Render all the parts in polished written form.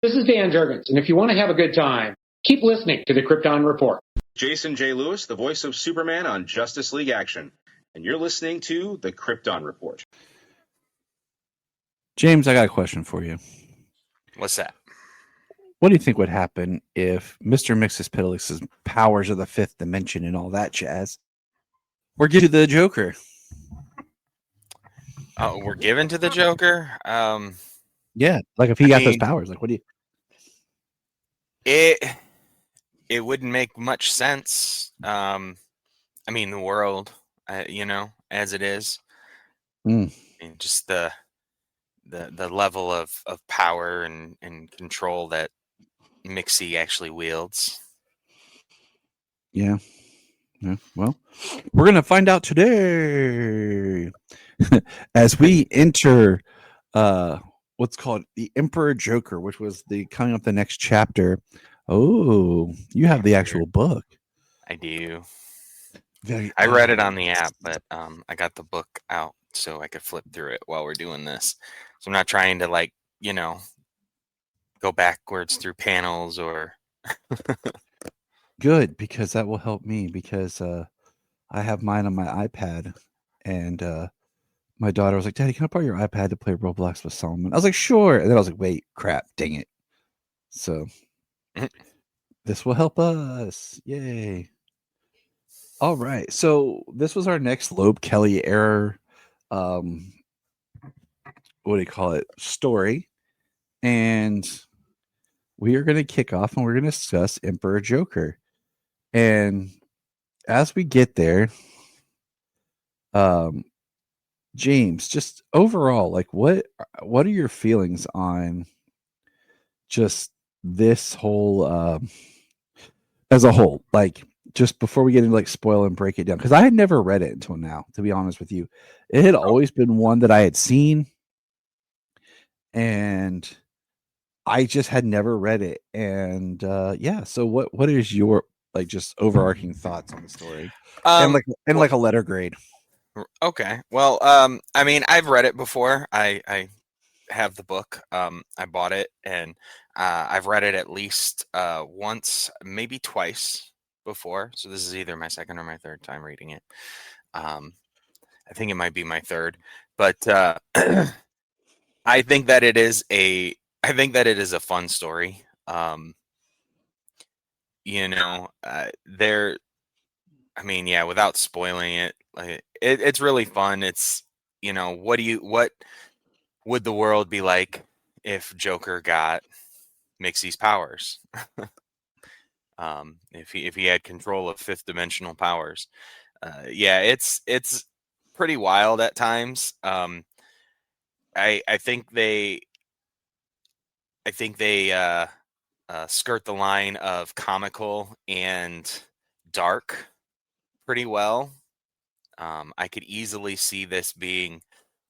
This is Dan Jurgens, and if you want to have a good time, keep listening to the Krypton Report. Jason J. Lewis, the voice of Superman on Justice League Action, and you're listening to the Krypton Report. James, I got a question for you. What's that? What do you think would happen if Mr. Mxyzptlk's powers of the fifth dimension and all that jazz were given to the Joker? Oh, we're given to the Joker? Yeah, like if he got those powers, like what do you... It wouldn't make much sense. I mean, the world, as it is. Mm. I mean, just the level of power and control that Mixie actually wields. Yeah. Well, we're going to find out today as we enter what's called the Emperor Joker, which was coming up the next chapter. Oh, you have the actual book. I do. I read it on the app, but I got the book out so I could flip through it while we're doing this. So I'm not trying to go backwards through panels or... Good, because that will help me, because I have mine on my iPad, and my daughter was like, Daddy, can I borrow your iPad to play Roblox with Solomon? I was like, sure. And then I was like, wait, crap, dang it. So this will help us. Yay. All right. So this was our next Loeb Kelly era, what do you call it, story. And we are going to kick off and we're going to discuss Emperor Joker. And as we get there, James, just overall, like what are your feelings on just this whole as a whole, like just before we get into like spoil and break it down, because I had never read it until now, to be honest with you. It had always been one that I had seen, and I just had never read it. And yeah, so what is your like just overarching thoughts on the story, and like a letter grade? Okay. Well, I mean, I've read it before. I have the book. I bought it, and I've read it at least once, maybe twice before. So this is either my second or my third time reading it. I think it might be my third, but I think that it is a fun story. I mean, yeah, without spoiling it, like it's really fun. It's, what would the world be like if Joker got Mixie's powers? If he had control of fifth dimensional powers. Yeah, it's pretty wild at times. I think they skirt the line of comical and dark pretty well. I could easily see this being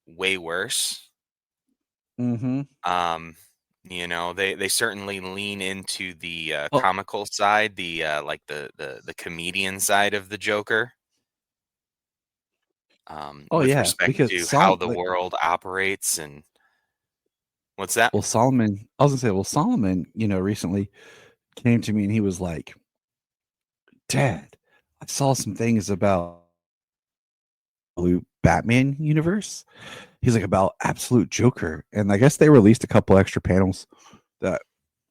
way worse. Mm-hmm. They certainly lean into the comical side, the like the comedian side of the Joker. With respect to how the world operates. And what's that? Well, Solomon, I was gonna say, Solomon, recently came to me and he was like, Dad, I saw some things about Batman universe. He's like, about Absolute Joker. And I guess they released a couple extra panels that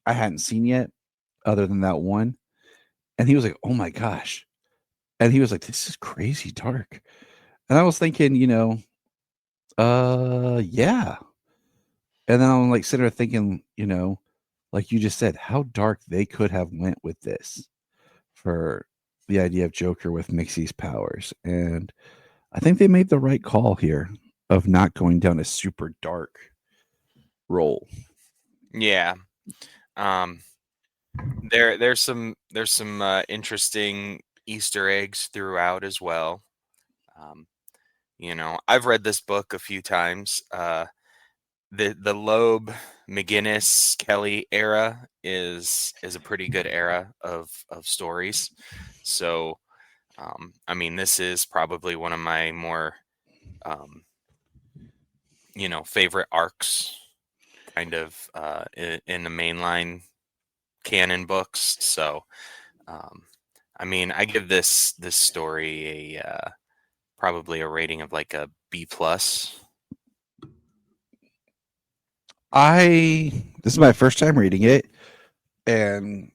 I hadn't seen yet, other than that one. And he was like, oh my gosh. And he was like, this is crazy dark. And I was thinking, yeah. And then I'm like sitting there thinking, like you just said, how dark they could have went with this for the idea of Joker with Mixie's powers. And I think they made the right call here of not going down a super dark role. Yeah. There's some interesting Easter eggs throughout as well. I've read this book a few times. The Loeb, McGinnis, Kelly era is a pretty good era of stories. So, I mean, this is probably one of my more, favorite arcs kind of in the mainline canon books. So, I mean, I give this story a probably a rating of like a B+. This is my first time reading it, and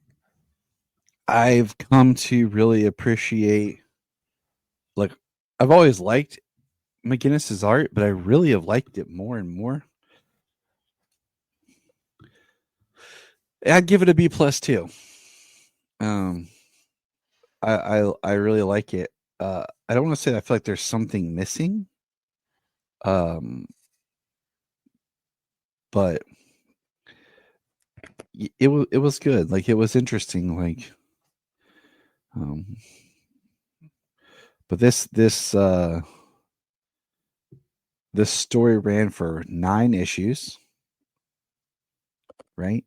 I've come to really appreciate, like, I've always liked McGinnis's art, but I really have liked it more and more. I'd give it a B+ too. I really like it. I don't want to say I feel like there's something missing. But it was good. Like, it was interesting. Like, but this story ran for 9 issues, right?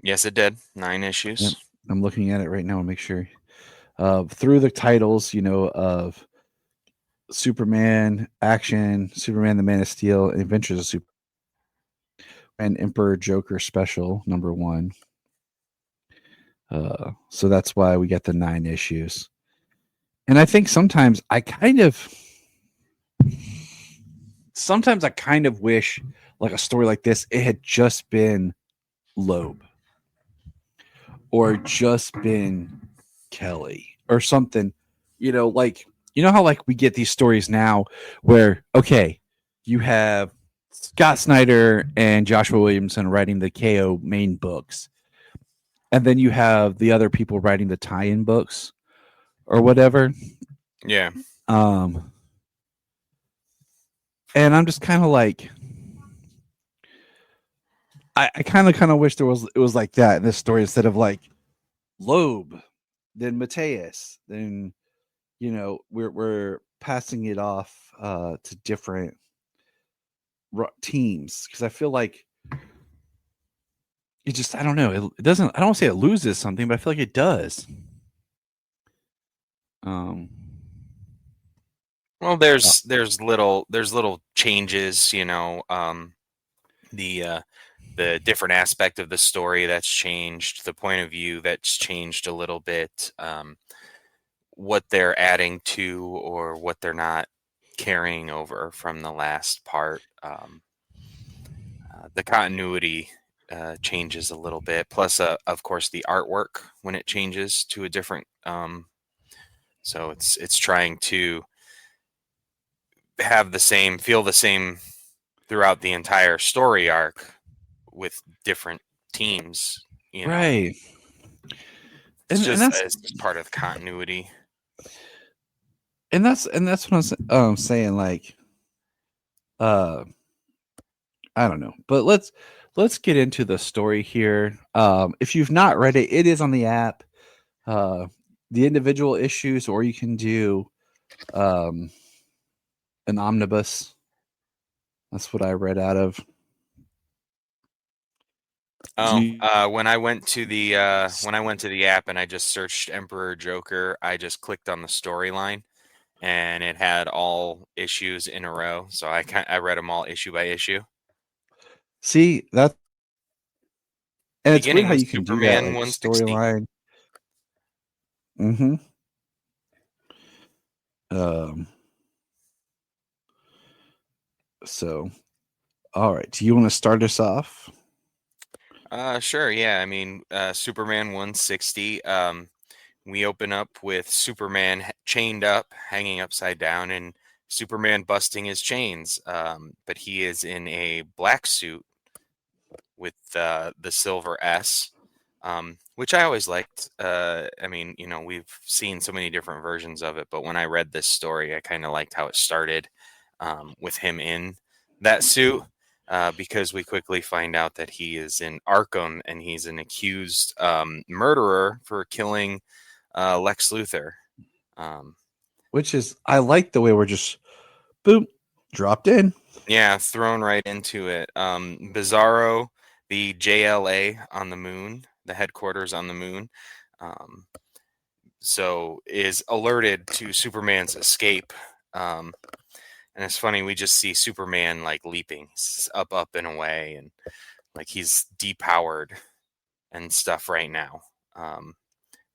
Yes, it did. 9 issues. Yep. I'm looking at it right now and make sure. Through the titles, of Superman Action, Superman the Man of Steel, and Adventures of Superman, and Emperor Joker Special #1. So that's why we get the 9 issues. And I think sometimes I kind of wish, like, a story like this, it had just been Loeb or just been Kelly or something, like, how, like, we get these stories now where, okay, you have Scott Snyder and Joshua Williamson writing the KO main books, and then you have the other people writing the tie-in books or whatever. Yeah. And I'm just kind of like, I kind of wish it was like that in this story, instead of like Loeb, then Mateus, then we're passing it off to different teams, because I feel like it just, I don't know, it doesn't, I don't say it loses something, but I feel like it does. Well, there's little changes, the different aspect of the story that's changed, the point of view that's changed a little bit, what they're adding to or what they're not carrying over from the last part. The continuity changes a little bit. Plus, of course, the artwork when it changes to a different. So it's trying to have feel the same throughout the entire story arc with different teams. Right. It's And just that's it's part of the continuity. And that's what I'm saying. Like, I don't know, but let's get into the story here. If you've not read it, it is on the app. The individual issues, or you can do an omnibus. That's what I read out of. When I went to the app and I just searched Emperor Joker, I just clicked on the storyline, and it had all issues in a row. So I read them all issue by issue. See that, and it's weird Beginning how with you can do Superman that, like 160. storyline. Mm-hmm. So, all right. Do you want to start us off? Sure. Yeah. I mean, Superman 160. We open up with Superman chained up, hanging upside down, and Superman busting his chains. But he is in a black suit with the silver S, which I always liked. I mean, we've seen so many different versions of it, but when I read this story, I kind of liked how it started with him in that suit. Because we quickly find out that he is in Arkham and he's an accused murderer for killing Lex Luthor. Which is, I like the way we're just boom dropped in. Yeah, thrown right into it. Bizarro, the JLA on the moon, the headquarters on the moon, so is alerted to Superman's escape. And it's funny, we just see Superman like leaping up and away, and like he's depowered and stuff right now.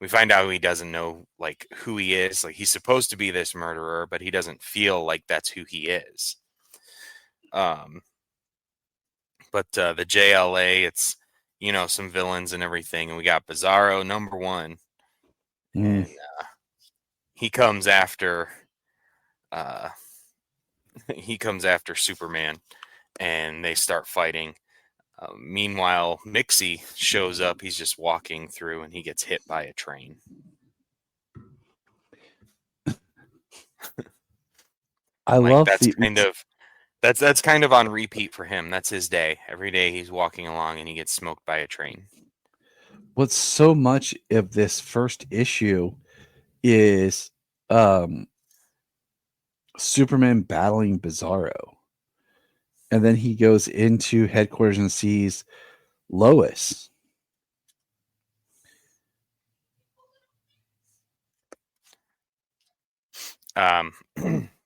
We find out he doesn't know like who he is. Like he's supposed to be this murderer, but he doesn't feel like that's who he is. But the JLA, it's some villains and everything, and we got Bizarro #1, and he comes after he comes after Superman, and they start fighting. Meanwhile, Mixie shows up. He's just walking through, and he gets hit by a train. I love that's kind of on repeat for him. That's his day. Every day he's walking along and he gets smoked by a train. What's so much of this first issue is Superman battling Bizarro. And then he goes into headquarters and sees Lois.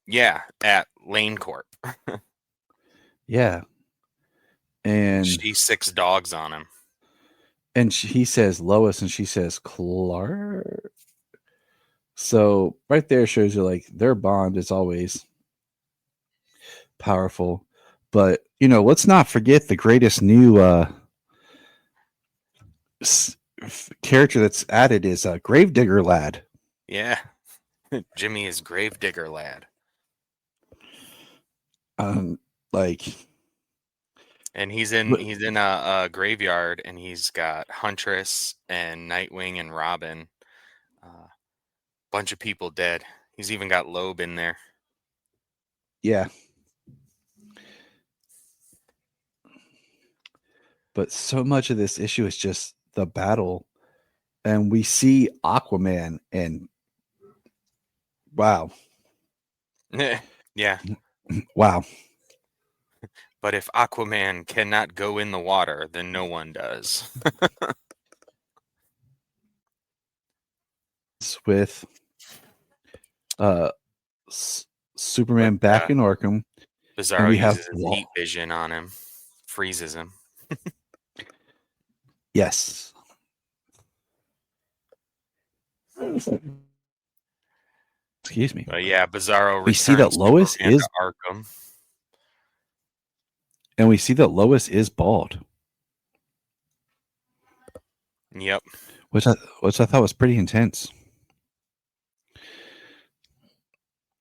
Yeah, at Lane Corp. Yeah. And she's 6 dogs on him. And he says Lois, and she says Clark. So right there shows you like their bond is always powerful. But let's not forget the greatest new character that's added is Gravedigger Lad. Yeah, Jimmy is Gravedigger Lad. And he's in a graveyard, and he's got Huntress and Nightwing and Robin. Bunch of people dead. He's even got Loeb in there. Yeah. But so much of this issue is just the battle. And we see Aquaman, and wow. Yeah. Wow. But if Aquaman cannot go in the water, then no one does. With Superman back in Arkham. Bizarro uses his heat vision on him. Freezes him. Yes. Excuse me. But yeah, Bizarro. We see that Lois is Arkham, and we see that Lois is bald. Yep. Which I thought was pretty intense.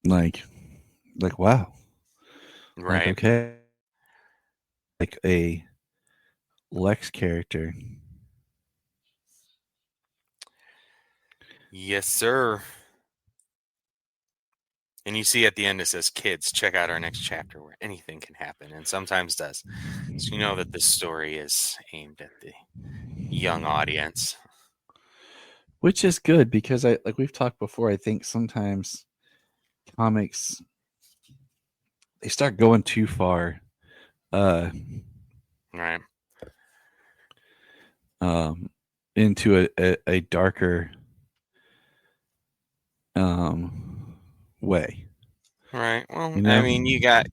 Like wow. Right. Like, okay. Like a Lex character. Yes, sir. And you see at the end it says, "Kids, check out our next chapter where anything can happen," and sometimes does. So you know that this story is aimed at the young audience. Which is good because like we've talked before, I think sometimes comics they start going too far. Right. Into a darker way. Right. Well, I mean, you got,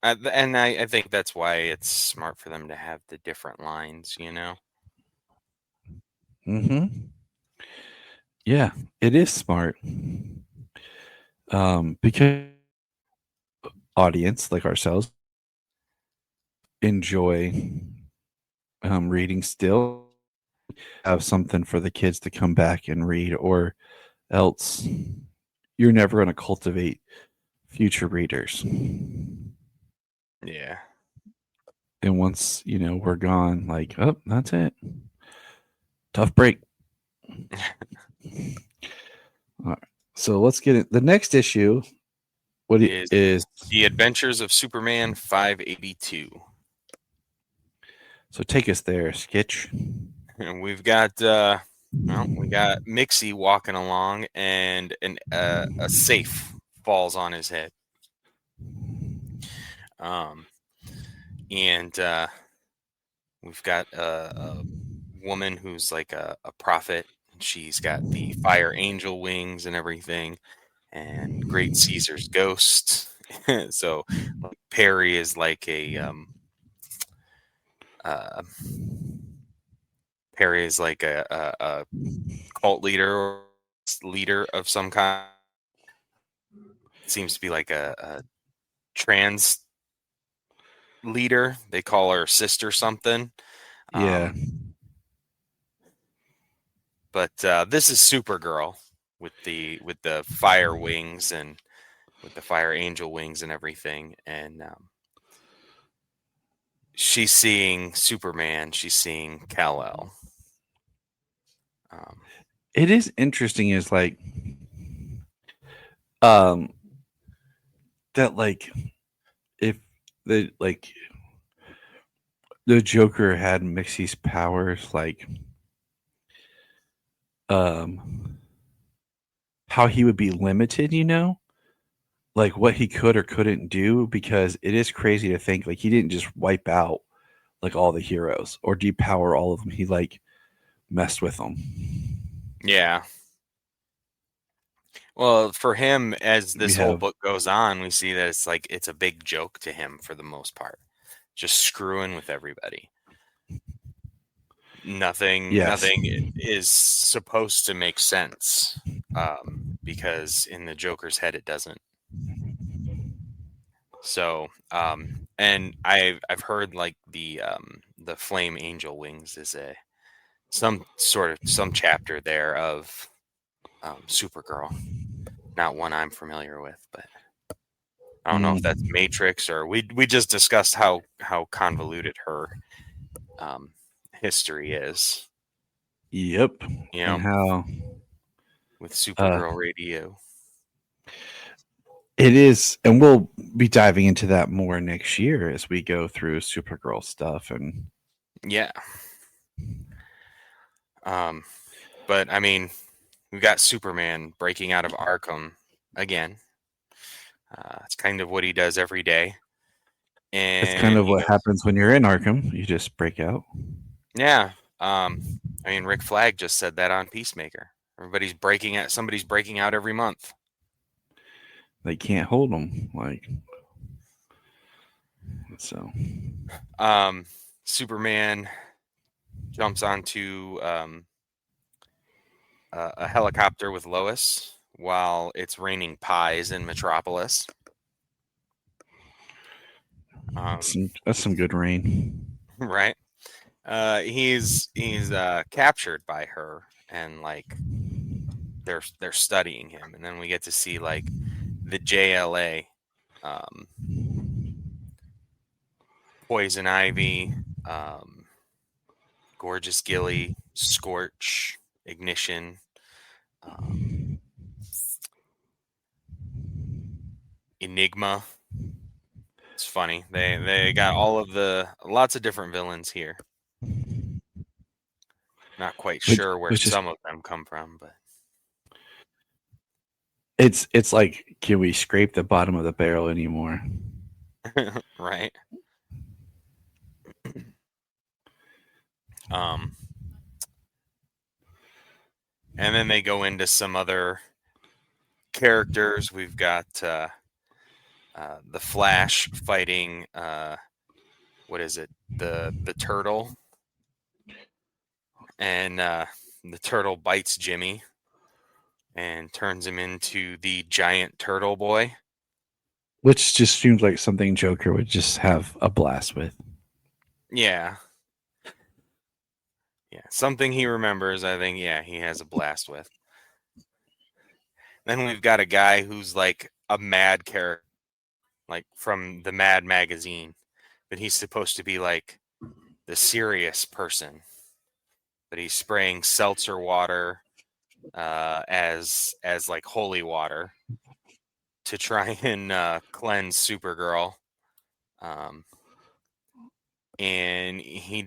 and I think that's why it's smart for them to have the different lines, Mm-hmm. Yeah, it is smart. Because audience like ourselves enjoy reading still, have something for the kids to come back and read, or else you're never going to cultivate future readers. Yeah. And once we're gone, like, oh, that's it. Tough break. All right. So let's get it. The next issue. What is The Adventures of Superman 582? So take us there, Skitch. And we've got we got Mixie walking along, and a safe falls on his head. And we've got a woman who's like a prophet. She's got the fire angel wings and everything, and Great Caesar's ghost. So Perry is like a Perry is like a cult leader or leader of some kind. It seems to be like a trans leader. They call her sister something. Yeah. But this is Supergirl with the fire wings and with the fire angel wings and everything, and she's seeing Superman. She's seeing Kal-El. It is interesting. Is like, that like if the Joker had Mixie's powers, like how he would be limited, like what he could or couldn't do, because it is crazy to think like he didn't just wipe out like all the heroes or depower all of them. He like messed with them. Yeah. Well, for him, as this whole book goes on, we see that it's a big joke to him for the most part, just screwing with everybody. Nothing is supposed to make sense, because in the Joker's head it doesn't. So, and I've heard like the Flame Angel Wings is some chapter there of Supergirl. Not one I'm familiar with, but I don't know if that's Matrix or we just discussed how convoluted her history is. Yep. And how with Supergirl Radio. It is, and we'll be diving into that more next year as we go through Supergirl stuff and yeah. But I mean, we've got Superman breaking out of Arkham again. It's kind of what he does every day. And it's kind of what happens when you're in Arkham. You just break out. Yeah. I mean, Rick Flag just said that on Peacemaker. Somebody's breaking out every month. They can't hold them. Like, so. Superman jumps onto a helicopter with Lois while it's raining pies in Metropolis. That's some good rain, right? He's captured by her, and like they're studying him, and then we get to see like the JLA, Poison Ivy, Gorgeous Gilly, Scorch, Ignition, Enigma. It's funny. They got lots of different villains here. Not quite sure where some of them come from, but it's like, can we scrape the bottom of the barrel anymore? right. And then they go into some other characters. We've got the Flash fighting what is it? The turtle. And the turtle bites Jimmy and turns him into the giant turtle boy. Which just seems like something Joker would just have a blast with. Yeah. Yeah. Something he remembers, I think, yeah, he has a blast with. Then we've got a guy who's like a mad character, like from the Mad magazine, but he's supposed to be like the serious person. But he's spraying seltzer water as like holy water to try and cleanse Supergirl. And he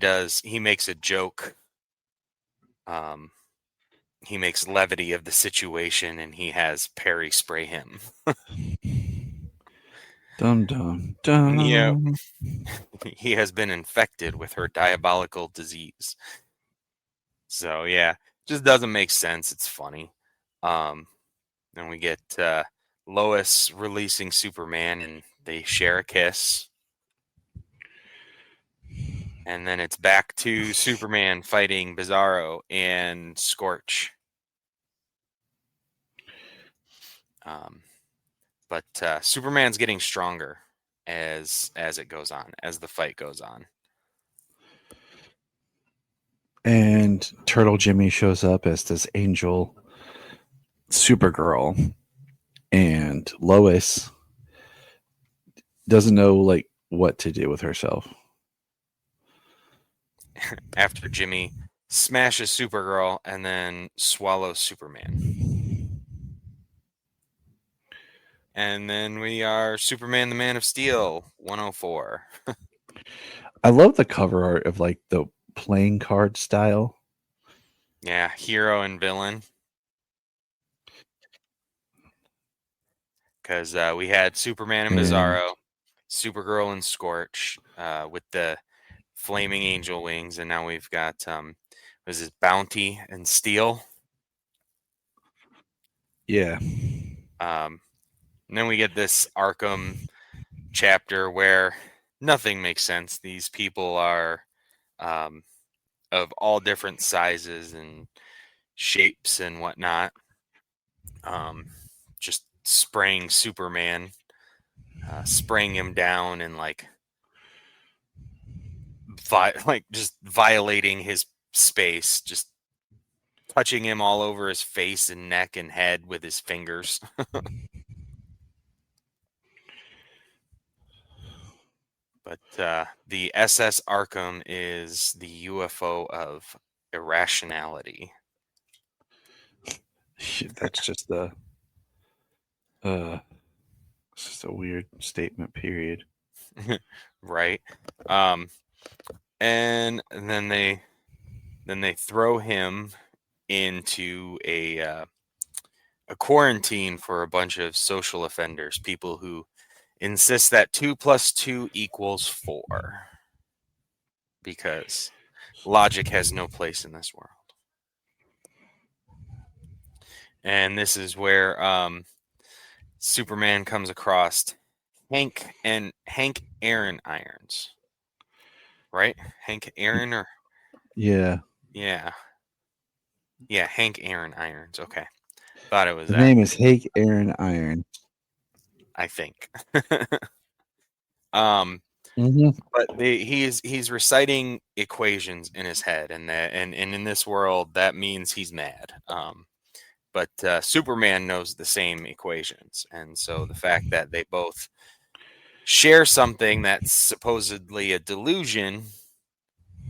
makes a joke. He makes levity of the situation, and he has Perry spray him. Dum dum dum. Yeah, he has been infected with her diabolical disease. So yeah, just doesn't make sense. It's funny. And we get Lois releasing Superman, and they share a kiss. And then it's back to Superman fighting Bizarro and Scorch. But Superman's getting stronger as it goes on, as the fight goes on. And Turtle Jimmy shows up as this angel Supergirl, and Lois doesn't know like what to do with herself. After Jimmy smashes Supergirl and then swallows Superman. And then we are Superman the Man of Steel 104. I love the cover art of like the playing card style. Yeah, hero and villain. Because we had Superman and Bizarro, Supergirl and Scorch with the flaming angel wings, and now we've got was it Bounty and Steel? Yeah. And then we get this Arkham chapter where nothing makes sense. These people are of all different sizes and shapes and whatnot. Just spraying Superman, spraying him down and like just violating his space, just touching him all over his face and neck and head with his fingers. But the SS Arkham is the UFO of irrationality. That's just the it's just a weird statement, period. Right. And then they throw him into a quarantine for a bunch of social offenders, people who insist that 2 + 2 = 4, because logic has no place in this world. And this is where Superman comes across Hank Aaron Irons, right? Hank Aaron or Yeah. Hank Aaron Irons. Okay, thought it was The that. name is Hank Aaron Iron. I think. But he's reciting equations in his head, and in this world that means he's mad. But Superman knows the same equations, and so the fact that they both share something that's supposedly a delusion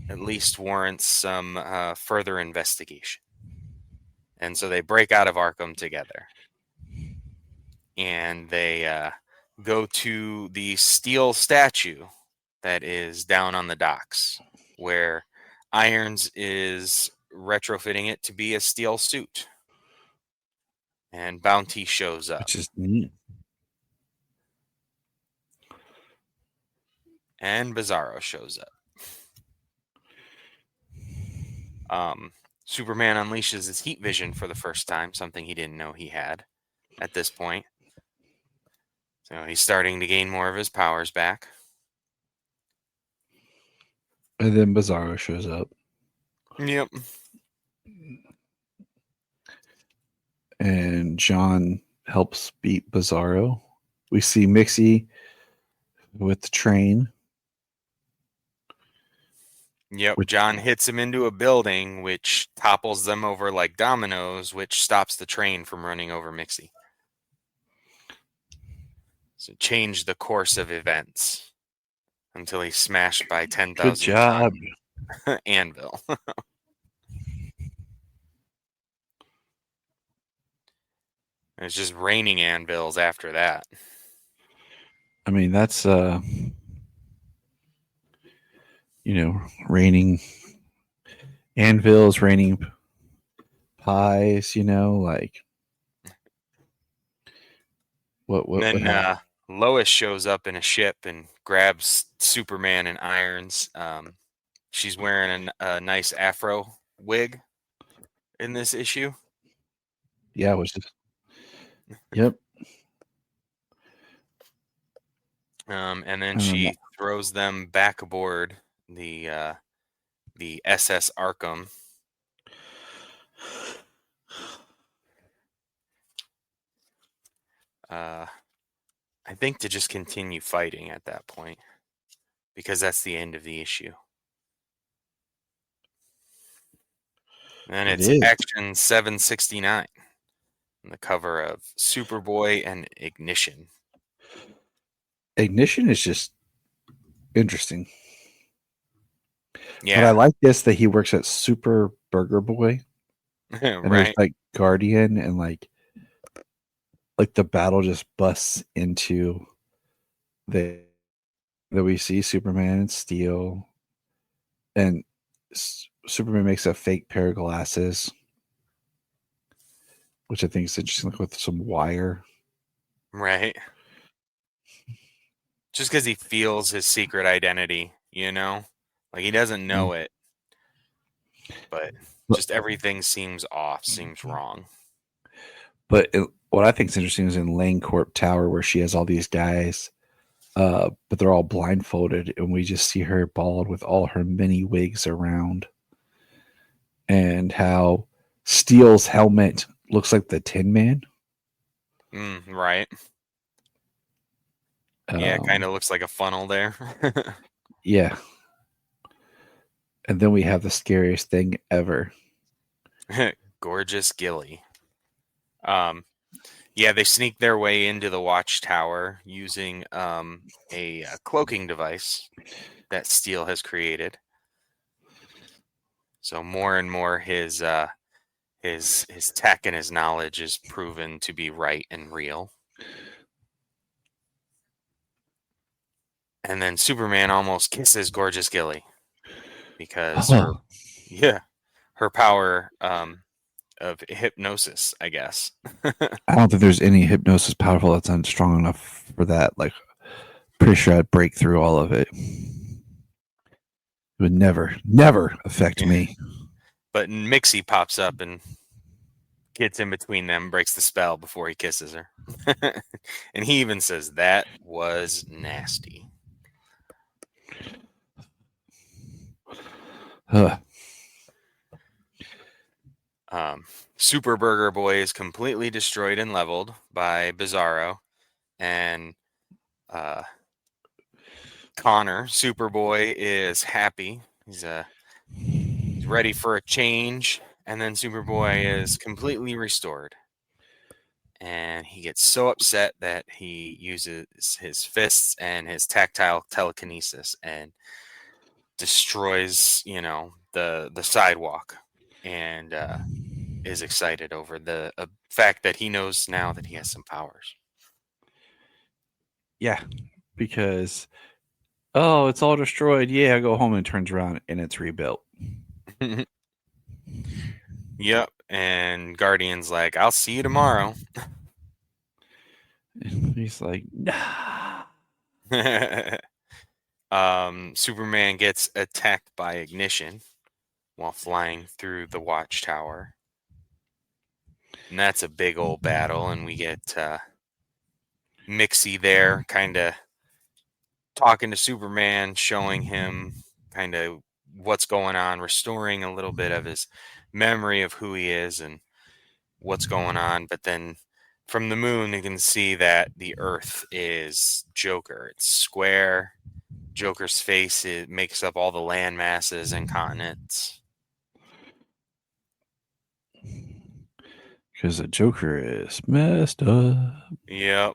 at least warrants some further investigation. And so they break out of Arkham together, and they go to the steel statue that is down on the docks, where Irons is retrofitting it to be a steel suit. And Bounty shows up. Which is neat. And Bizarro shows up. Superman unleashes his heat vision for the first time, something he didn't know he had at this point. So he's starting to gain more of his powers back. And then Bizarro shows up. Yep. And John helps beat Bizarro. We see Mixie with the train. Yep. John hits him into a building, which topples them over like dominoes, which stops the train from running over Mixie. So change the course of events until he's smashed by 10,000 Good job. anvil. It's just raining anvils after that. I mean, that's raining anvils, raining pies, like what And then Lois shows up in a ship and grabs Superman and Irons. She's wearing a nice afro wig in this issue. Yeah, it was just yep. And then she throws them back aboard the SS Arkham. I think to just continue fighting at that point, because that's the end of the issue. And It it's is. Action 769, on the cover of Superboy and Ignition. Ignition is just interesting. Yeah, But I like this that he works at Super Burger Boy, and there's right. like Guardian, and like the battle just busts into the that we see Superman and Steel, and Superman makes a fake pair of glasses, which I think is interesting, like with some wire. Right. Just because he feels his secret identity, like he doesn't know it, but just everything seems off, seems wrong. But what I think is interesting is in Lane Corp Tower, where she has all these guys, but they're all blindfolded, and we just see her bald with all her mini wigs around, and how Steel's helmet looks like the Tin Man. Right. Yeah, it kind of looks like a funnel there. Yeah. And then we have the scariest thing ever. Gorgeous Gilly. Yeah, they sneak their way into the watchtower using a cloaking device that Steel has created. So more and more his tech and his knowledge is proven to be right and real. And then Superman almost kisses Gorgeous Gilly because her power of hypnosis, I guess. I don't think there's any hypnosis powerful that's not strong enough for that. Like, pretty sure I'd break through all of it. It would never affect me. But Mixie pops up and gets in between them, breaks the spell before he kisses her. And he even says, "That was nasty." Super Burger Boy is completely destroyed and leveled by Bizarro, and Connor, Superboy, is happy. He's ready for a change, and then Superboy is completely restored. And he gets so upset that he uses his fists and his tactile telekinesis and destroys, the sidewalk, and is excited over the fact that he knows now that he has some powers. Yeah, because it's all destroyed. Yeah, I go home and turns around and it's rebuilt. Yep, and Guardian's like, "I'll see you tomorrow." And he's like, nah. Superman gets attacked by Ignition while flying through the watchtower. And that's a big old battle, and we get Mixie there kind of talking to Superman, showing him kind of what's going on, restoring a little bit of his memory of who he is and what's going on. But then from the moon, you can see that the Earth is Joker. It's square. Joker's face, it makes up all the land masses and continents. Because the Joker is messed up. Yep.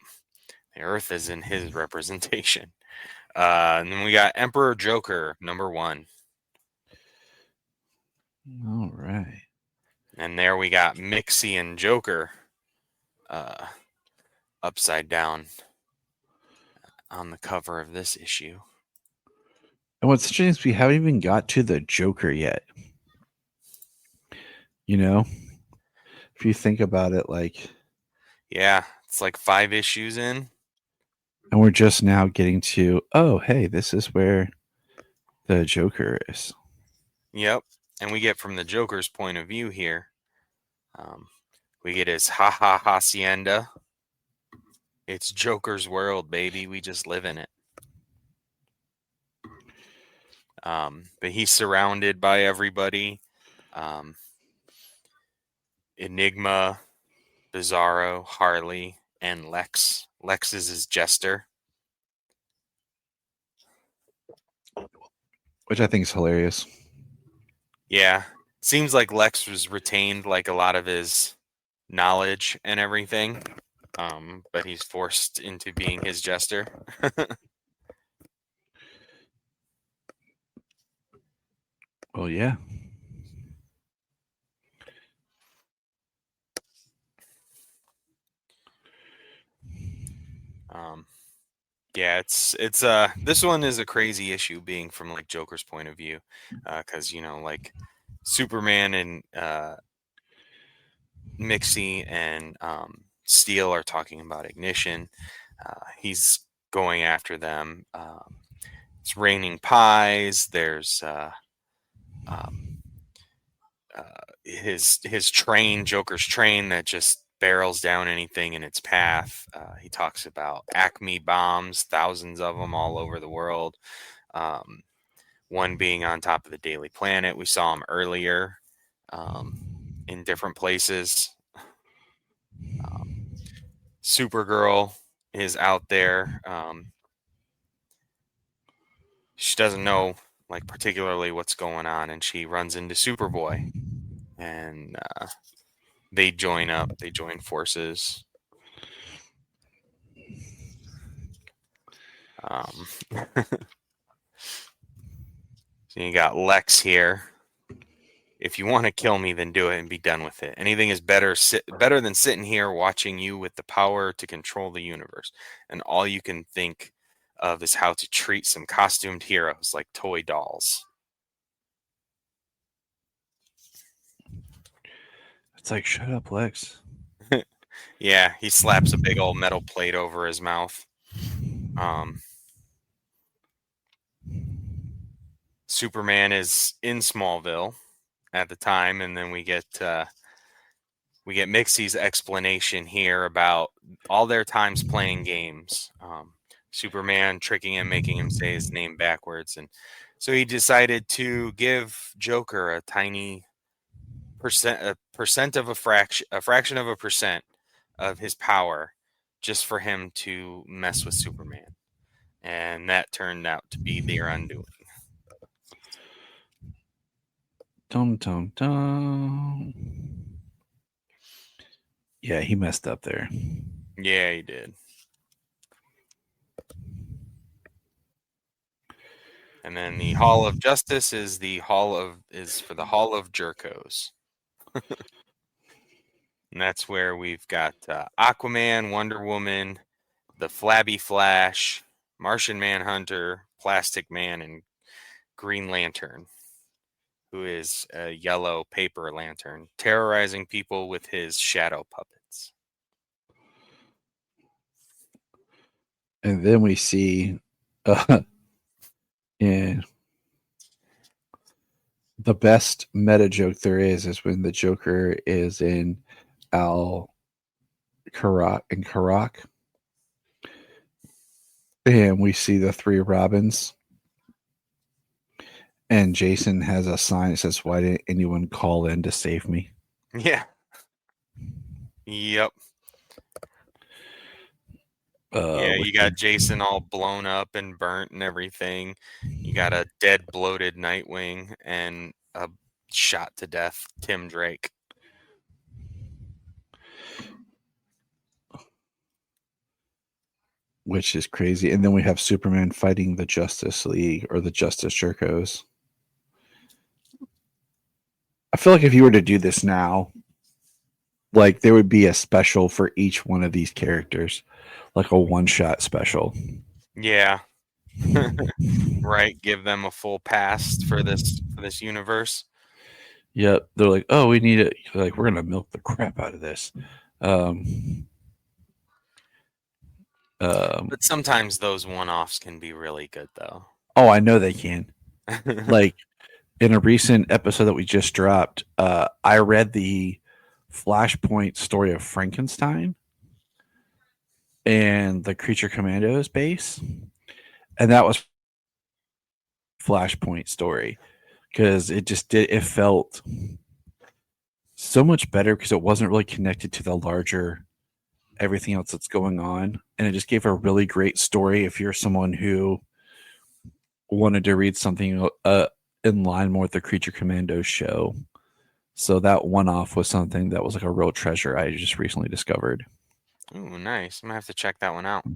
The Earth is in his representation. And then we got Emperor Joker, #1. All right. And there we got Mixie and Joker upside down on the cover of this issue. And what's interesting is we haven't even got to the Joker yet. If you think about it, like... Yeah, it's like 5 issues in. And we're just now getting to, oh, hey, this is where the Joker is. Yep. And we get from the Joker's point of view here. We get his hacienda. It's Joker's world, baby. We just live in it. But he's surrounded by everybody. Enigma, Bizarro, Harley, and Lex. Lex is his jester. Which I think is hilarious. Yeah. Seems like Lex was retained like a lot of his knowledge and everything. But he's forced into being his jester. Well, yeah. Yeah, it's this one is a crazy issue being from like Joker's point of view, because like Superman and Mixie and Steel are talking about Ignition. He's going after them. It's raining pies. There's his train, Joker's train, that just barrels down anything in its path. He talks about Acme bombs, thousands of them all over the world. One being on top of the Daily Planet. We saw him earlier in different places. Supergirl is out there. She doesn't know like particularly what's going on, and she runs into Superboy, and they join up. They join forces. So you got Lex here. If you want to kill me, then do it and be done with it. Anything is better than sitting here watching you with the power to control the universe. And all you can think of is how to treat some costumed heroes like toy dolls. It's like, shut up, Lex. Yeah, he slaps a big old metal plate over his mouth. Superman is in Smallville at the time, and then we get Mixie's explanation here about all their times playing games. Superman tricking him, making him say his name backwards, and so he decided to give Joker a tiny a fraction of a percent of his power, just for him to mess with Superman, and that turned out to be their undoing. Dum dum dum. Yeah, he messed up there. Yeah, he did. And then the Hall of Justice is for the Hall of Jerkos. And that's where we've got Aquaman, Wonder Woman, the Flabby Flash, Martian Manhunter, Plastic Man, and Green Lantern, who is a yellow paper lantern, terrorizing people with his shadow puppets. And then we see yeah, the best meta joke there is when the Joker is in Karak, and we see the three Robins, and Jason has a sign that says, "Why didn't anyone call in to save me?" Yeah. Yep. Yeah, you got Jason all blown up and burnt and everything. You got a dead, bloated Nightwing and a shot to death Tim Drake. Which is crazy. And then we have Superman fighting the Justice League or the Justice Jerkos. I feel like if you were to do this now, like there would be a special for each one of these characters, like a one-shot special. Yeah. Right, give them a full pass for this universe. Yep, they're like, oh, we need it. Like, we're gonna milk the crap out of this. But sometimes those one-offs can be really good, though. Oh, I know they can. Like in a recent episode that we just dropped, I read the Flashpoint story of Frankenstein and the Creature Commandos base, and that was Flashpoint story because it felt so much better because it wasn't really connected to the larger everything else that's going on, and it just gave a really great story if you're someone who wanted to read something in line more with the Creature Commandos show. So that one off was something that was like a real treasure I just recently discovered. Ooh, nice. I'm gonna have to check that one out. You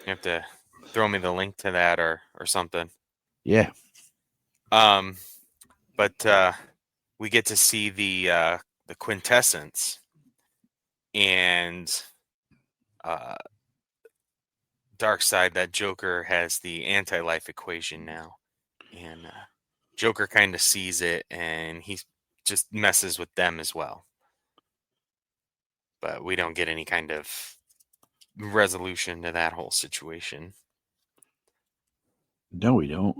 have to throw me the link to that or something. Yeah. But we get to see the quintessence and Darkseid. That Joker has the anti-life equation now, and Joker kind of sees it, and he just messes with them as well. But we don't get any kind of resolution to that whole situation. No, we don't.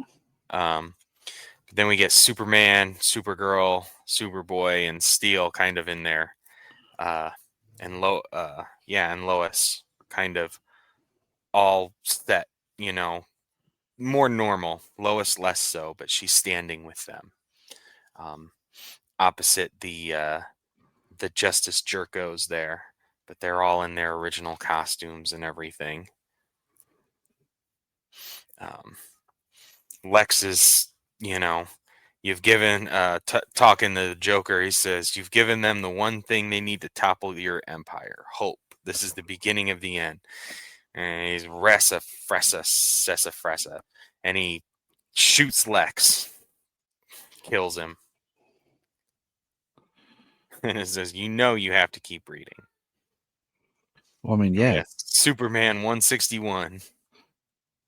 Then we get Superman, Supergirl, Superboy, and Steel kind of in there, and Lois kind of all set, more normal. Lois less so, but she's standing with them, opposite the Justice Jerkos there, but they're all in their original costumes and everything. Lex is, you've given, talking to the Joker, he says, you've given them the one thing they need to topple your empire, hope. This is the beginning of the end. And he's Ressa, Fressa, Sessa, Fressa. And he shoots Lex, kills him. And it says, you have to keep reading. Well, I mean, yeah. Superman 161.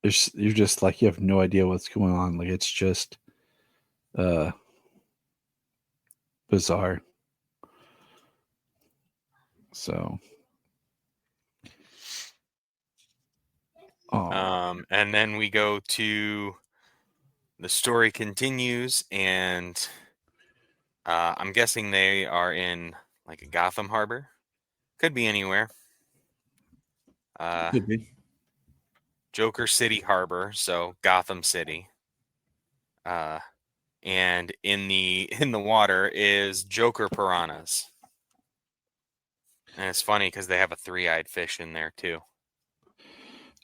You're just like, you have no idea what's going on. Like, it's just bizarre. So, and then we go to the story continues, and I'm guessing they are in like a Gotham Harbor. Could be anywhere. could be. Joker City Harbor, so Gotham City. And in the water is Joker piranhas. And it's funny because they have a 3-eyed fish in there too.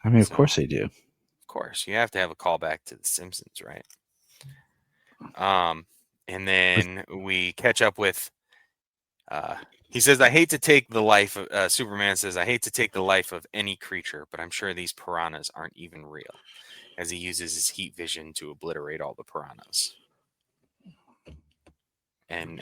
I mean, of course they do. Of course, you have to have a callback to The Simpsons, right? And then we catch up with. He says, "I hate to take the life of." Superman says, "I hate to take the life of any creature, but I'm sure these piranhas aren't even real." As he uses his heat vision to obliterate all the piranhas, and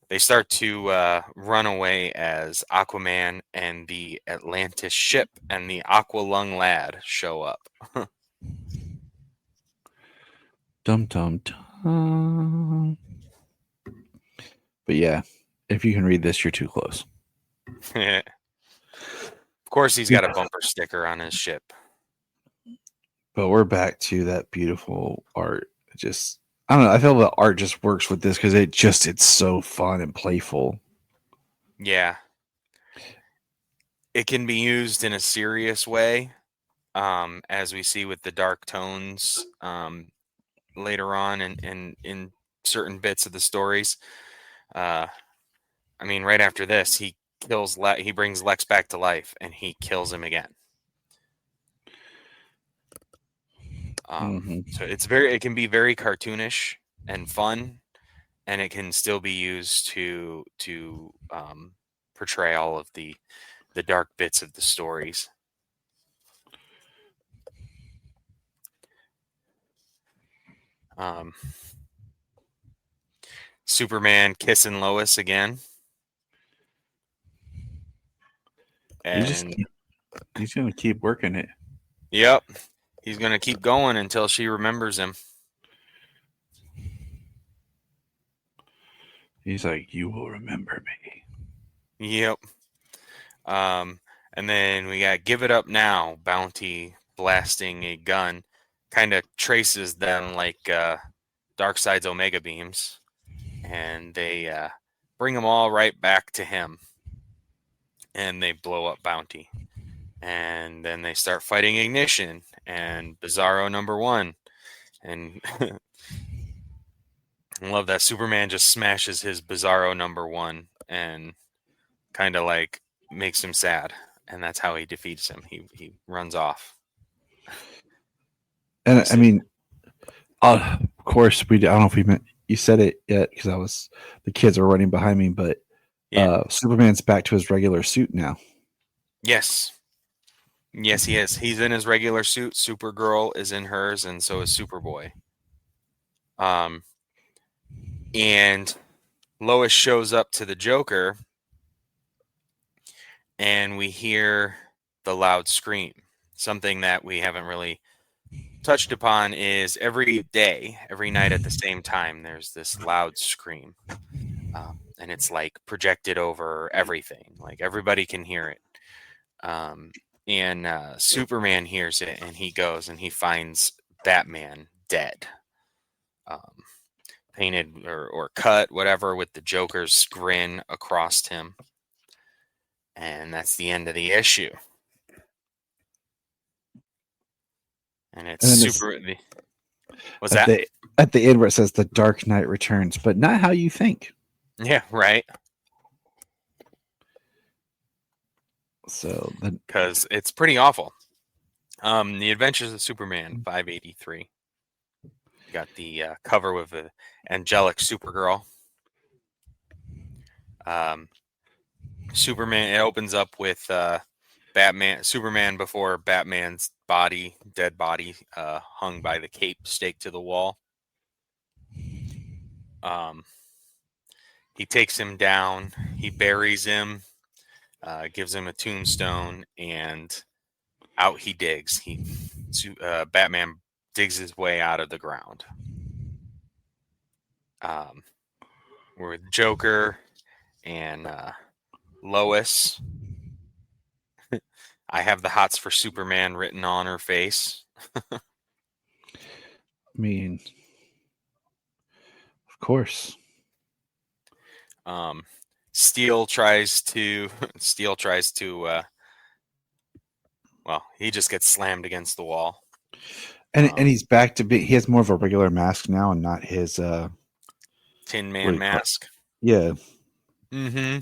they start to run away as Aquaman and the Atlantis ship and the Aqualung lad show up. Dum dum dum. But yeah, if you can read this, you're too close. Of course, he's got a bumper sticker on his ship. But we're back to that beautiful art. Just, I don't know. I feel the art just works with this because it's so fun and playful. Yeah. It can be used in a serious way, as we see with the dark tones later on and in certain bits of the stories. I mean, right after this, he brings Lex back to life, and he kills him again. So it can be very cartoonish and fun, and it can still be used to portray all of the dark bits of the stories. Superman kissing Lois again. And he's going to keep working it. Yep. He's going to keep going until she remembers him. He's like, you will remember me. Yep. And then we got Give It Up Now, Bounty blasting a gun. Kind of traces them like Darkseid's Omega beams. And they bring them all right back to him. And they blow up Bounty. And then they start fighting Ignition and Bizarro #1. And I love that Superman just smashes his Bizarro #1 and kind of like makes him sad, and that's how he defeats him. He runs off. And I mean, of course, I don't know if you said it yet because the kids are running behind me, but Superman's back to his regular suit now. Yes, he is. He's in his regular suit. Supergirl is in hers, and so is Superboy. And Lois shows up to the Joker, and we hear the loud scream. Something that we haven't really touched upon is every night at the same time, there's this loud scream. And it's like projected over everything. Like everybody can hear it. And Superman hears it, and he goes and he finds Batman dead. Painted or cut, whatever, with the Joker's grin across him. And that's the end of the issue. And it's what's that? At the end where it says the Dark Knight returns, but not how you think. Yeah, right. So because it's pretty awful. The Adventures of Superman 583. Got the cover with an angelic Supergirl. Superman. It opens up with Superman before Batman's dead body, hung by the cape, staked to the wall. He takes him down. He buries him, gives him a tombstone, and out he digs. Batman digs his way out of the ground. We're with Joker and Lois. I have the hots for Superman written on her face. I mean, of course. Steel tries to well, he just gets slammed against the wall. And he's back to he has more of a regular mask now and not his Tin Man mask. Yeah. Mm-hmm.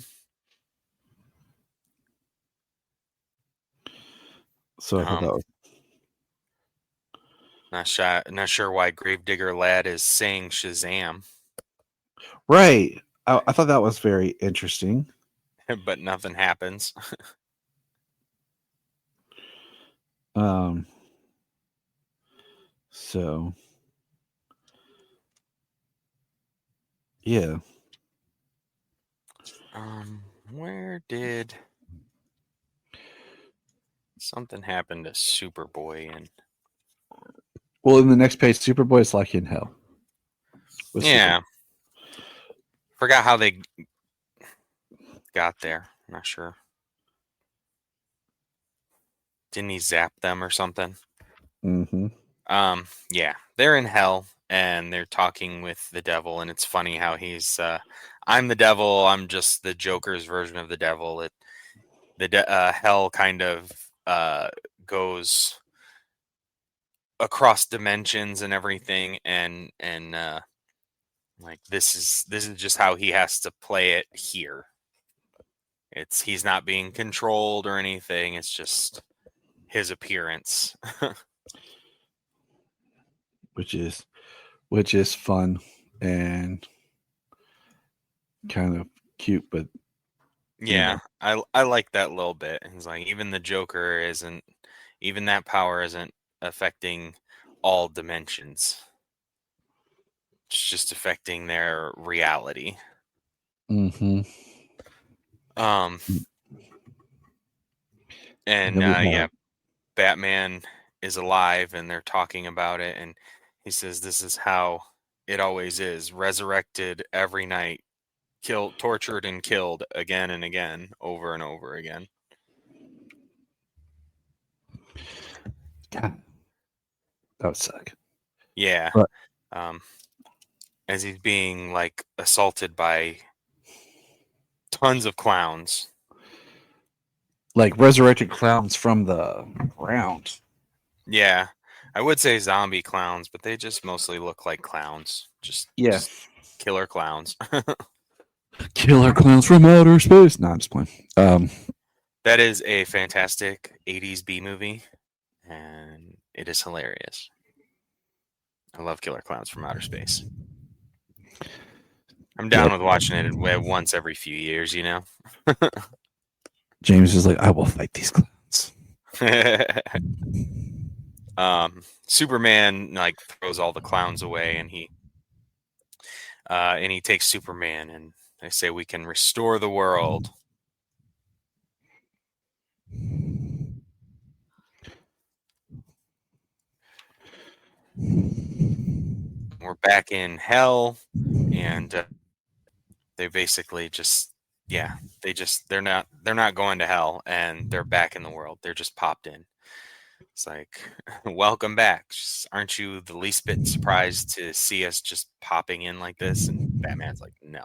So I thought that was not sure why Gravedigger Lad is saying Shazam. Right. I thought that was very interesting. But nothing happens. So yeah. Where did something happen to Superboy and Well, in the next page, Superboy is like in hell. Yeah. Forgot how they got there. I'm not sure. Didn't he zap them or something? Mm-hmm. Yeah, they're in hell and they're talking with the devil, and it's funny how he's I'm the devil, I'm just the Joker's version of the devil. Hell kind of goes across dimensions and everything, and like this is just how he has to play it here. He's not being controlled or anything, it's just his appearance. which is fun and kind of cute, but yeah, I like that little bit. It's like even the Joker even that power isn't affecting all dimensions. It's just affecting their reality. Mm-hmm. And yeah, Batman is alive and they're talking about it, and he says this is how it always is, resurrected every night, killed, tortured and killed again and again, over and over again. God, that would suck. Yeah. But, as he's being like assaulted by tons of clowns. Like resurrected clowns from the ground. Yeah. I would say zombie clowns, but they just mostly look like clowns. Just killer clowns. Killer clowns from outer space. No, I'm just playing. That is a fantastic 80s B movie, and it is hilarious. I love Killer Clowns from Outer Space. I'm down with watching it once every few years, you know? James is like, I will fight these clowns. Superman like throws all the clowns away, and he takes Superman, and they say we can restore the world. We're back in hell, and they basically they're not going to hell, and they're back in the world. They're just popped in. It's like, welcome back. Aren't you the least bit surprised to see us just popping in like this? And Batman's like, no.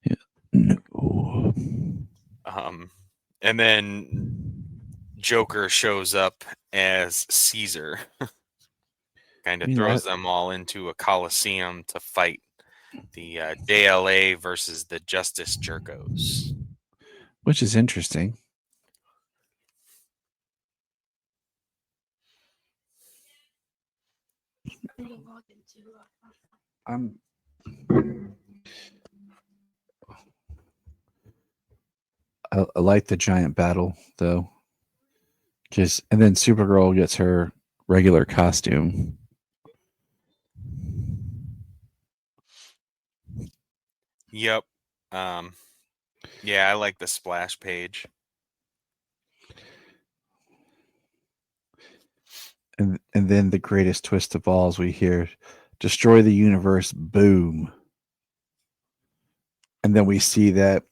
Yeah. No. And then Joker shows up as Caesar. Kind of throws them all into a coliseum to fight the JLA versus the Justice Jerkos. Which is interesting. I like the giant battle though. And then Supergirl gets her regular costume. Yep. Yeah, I like the splash page. And then the greatest twist of all is we hear destroy the universe, boom. And then we see that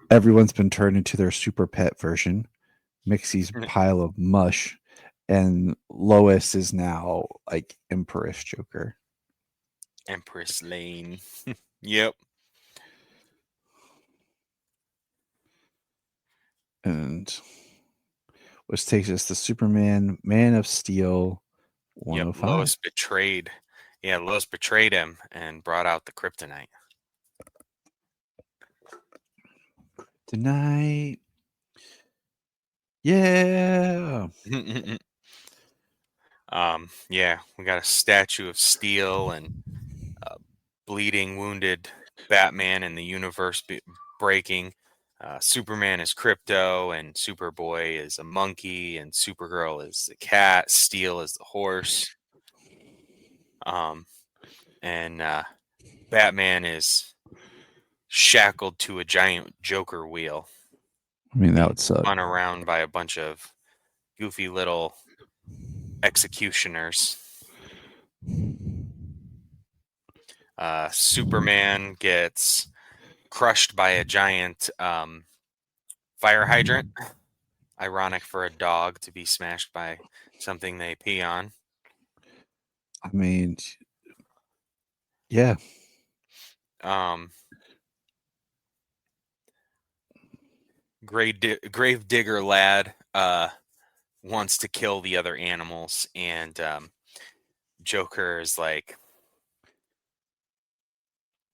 everyone's been turned into their super pet version, Mixie's pile of mush, and Lois is now like Empress Joker. Empress Lane. Yep. And which takes us to Superman, Man of Steel 105. Yep, Lois betrayed. Yeah, Lois betrayed him and brought out the kryptonite. Tonight. Yeah. Yeah, we got a statue of steel and bleeding, wounded Batman and the universe breaking. Superman is Crypto, and Superboy is a monkey, and Supergirl is the cat. Steel is the horse. And Batman is shackled to a giant Joker wheel. I mean, that would suck. Spun around by a bunch of goofy little executioners. Superman gets crushed by a giant fire hydrant. Ironic for a dog to be smashed by something they pee on. I mean, yeah. Grave digger lad wants to kill the other animals, and Joker is like,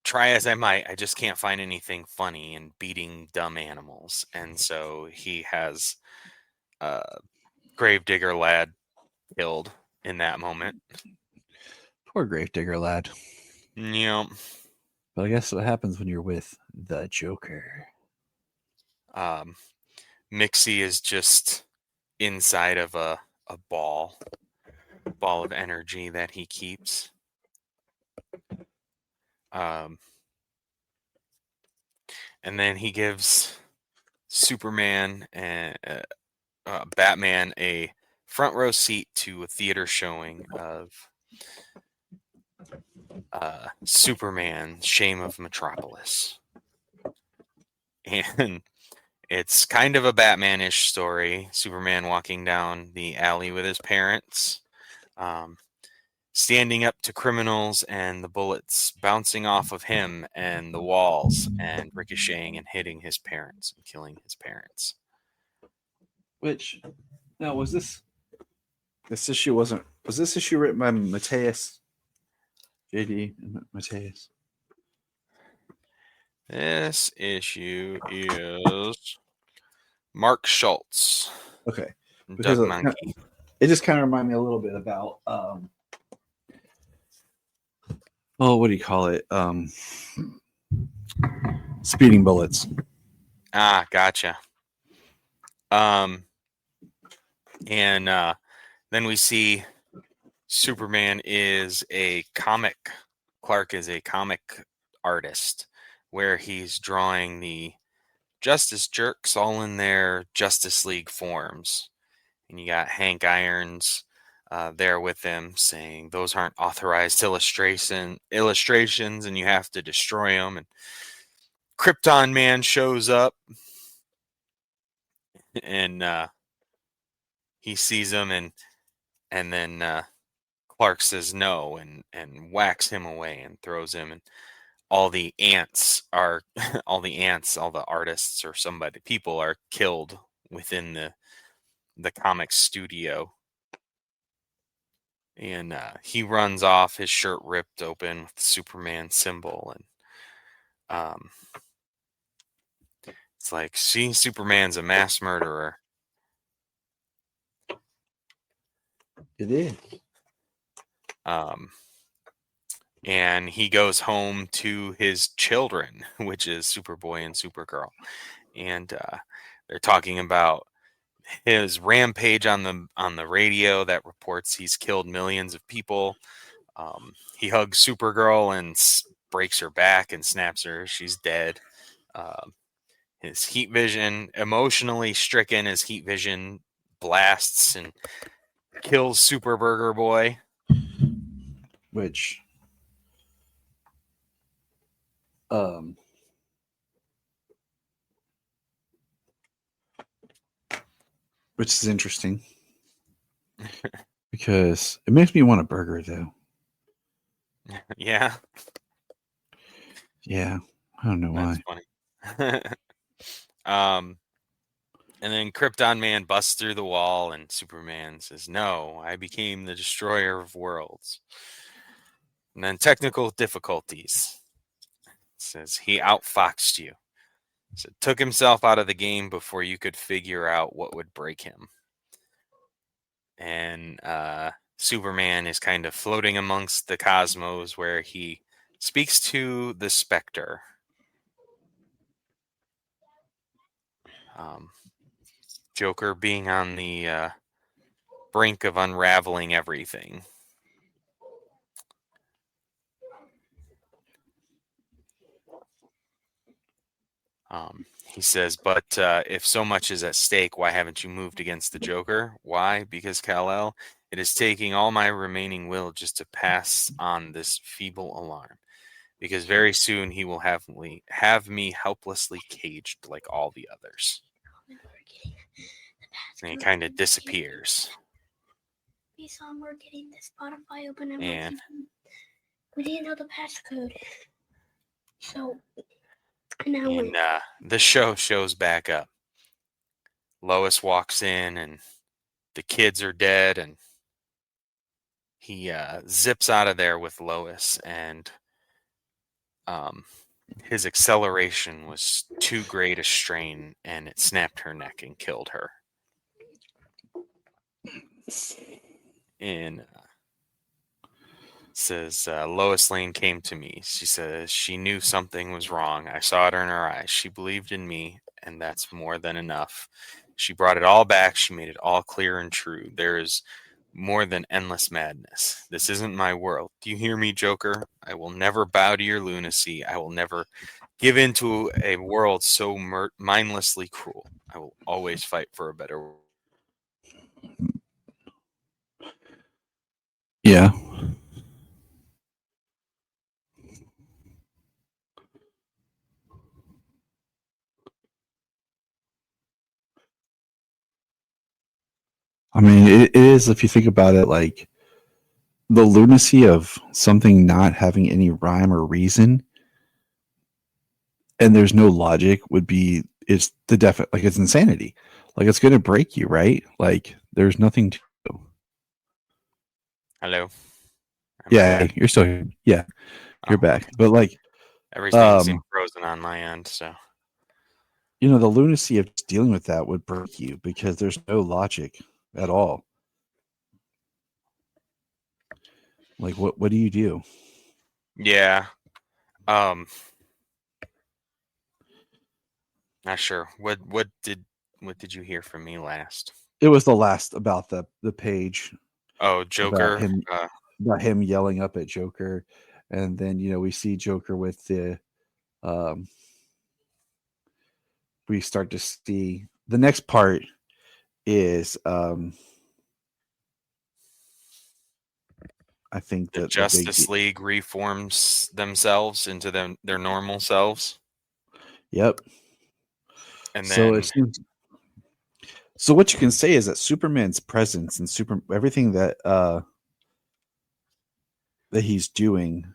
try as I might, I just can't find anything funny in beating dumb animals. And so he has Grave digger lad killed in that moment. Poor Gravedigger lad. Yep. But I guess what happens when you're with the Joker. Mixie is just inside of a ball of energy that he keeps. And then he gives Superman and Batman a front row seat to a theater showing of Superman, Shame of Metropolis. And it's kind of a Batman-ish story. Superman walking down the alley with his parents, standing up to criminals, and the bullets bouncing off of him and the walls and ricocheting and hitting his parents and killing his parents. Which, Now, was this issue wasn't? Was this issue written by Mateus? JD Mateus. This issue is Mark Schultz. Okay. Doug Monkey. It just kind of reminded me a little bit about what do you call it? Speeding bullets. Ah, gotcha. And then we see Superman is a comic. Clark is a comic artist where he's drawing the Justice Jerks all in their Justice League forms. And you got Hank Irons there with him saying those aren't authorized illustrations and you have to destroy them. And Krypton Man shows up and he sees him and then Clark says no and whacks him away and throws him, and all the ants, all the artists or people are killed within the comic studio. And he runs off, his shirt ripped open with the Superman symbol, and it's like, see, Superman's a mass murderer. It is. And he goes home to his children, which is Superboy and Supergirl, and they're talking about his rampage on the radio that reports he's killed millions of people. He hugs Supergirl and breaks her back and snaps her. She's dead. His heat vision, emotionally stricken, his heat vision blasts and kills Super Burger Boy. Which is interesting because it makes me want a burger, though. Yeah. Yeah. I don't know why. That's funny. And then Krypton Man busts through the wall and Superman says, "No, I became the destroyer of worlds." And then technical difficulties. It says he outfoxed you. So took himself out of the game before you could figure out what would break him. And Superman is kind of floating amongst the cosmos where he speaks to the Spectre. Joker being on the brink of unraveling everything. He says, but if so much is at stake, why haven't you moved against the Joker? Why? Because, Kal-El, it is taking all my remaining will just to pass on this feeble alarm. Because very soon he will have me helplessly caged like all the others. And he kind of disappears. We saw we're getting the Spotify open and we didn't know the passcode. So and the show shows back up. Lois walks in and the kids are dead, and he zips out of there with Lois, and his acceleration was too great a strain and it snapped her neck and killed her. And says, Lois Lane came to me. She says she knew something was wrong. I saw it in her eyes. She believed in me, and that's more than enough. She brought it all back. She made it all clear and true. There is more than endless madness. This isn't my world. Do you hear me, Joker? I will never bow to your lunacy. I will never give in to a world so mindlessly cruel. I will always fight for a better world. Yeah. I mean, it is, if you think about it, like the lunacy of something not having any rhyme or reason, and there's no logic, it's the definite, like it's insanity. Like it's going to break you, right? Like There's nothing to do. Hello. Am I Yeah, back? you're still here. Yeah, you're Oh, back. okay. But like, Everything seemed frozen on my end. So the lunacy of just dealing with that would break you because there's no logic at all. Like, what do you do? yeah. Not sure. What did you hear from me last? It was the last about the page Oh, about Joker. him yelling up at Joker, and then we see Joker with the um we start to see the next part is I think The that the big Justice League reforms themselves into their normal selves, yep. and So then it seems. So what you can say is that Superman's presence and everything that he's doing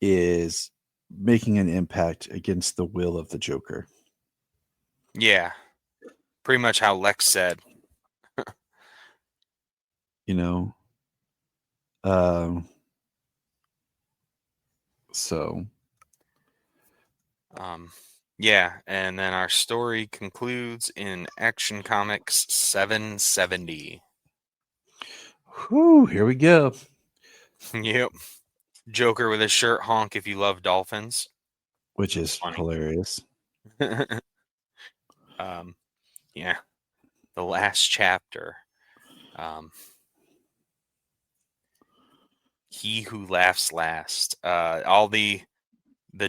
is making an impact against the will of the Joker. yeah, pretty much how Lex said. You know, um, so Yeah, and then our story concludes in Action Comics 770. whew, here we go. Yep. Joker with his shirt honk if you love dolphins. Which is Funny. hilarious. Yeah. The last chapter. He who laughs last. All the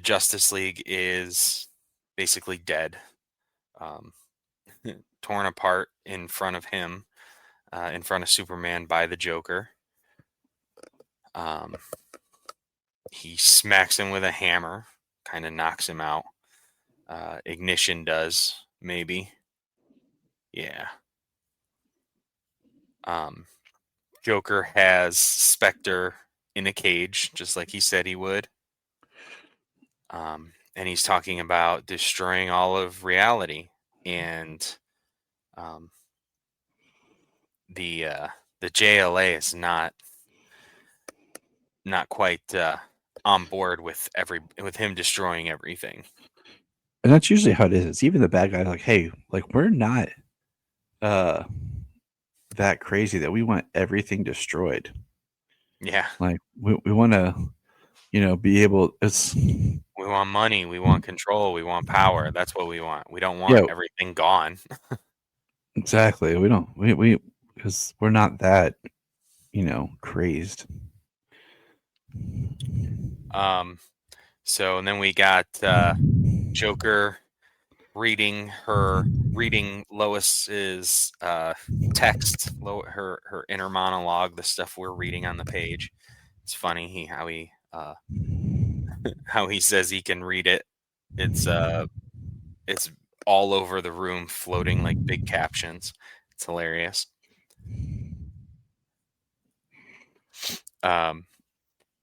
Justice League is basically dead. Torn apart in front of him, in front of Superman by the Joker. He smacks him with a hammer, kind of knocks him out. Ignition does, maybe. Yeah. Joker has Spectre in a cage, just like he said he would. And he's talking about destroying all of reality. And the JLA is not quite on board with him destroying everything. And that's usually how it is. It's even the bad guys like, hey, like we're not that crazy that we want everything destroyed. Yeah. Like we want to, be able. We want money. We want control. We want power. That's what we want. We don't want everything gone. Exactly. We don't. We because we're not that, crazed. So and then we got Joker reading Lois's text, her inner monologue, the stuff we're reading on the page. It's funny how he says he can read it. It's all over the room, floating like big captions. It's hilarious.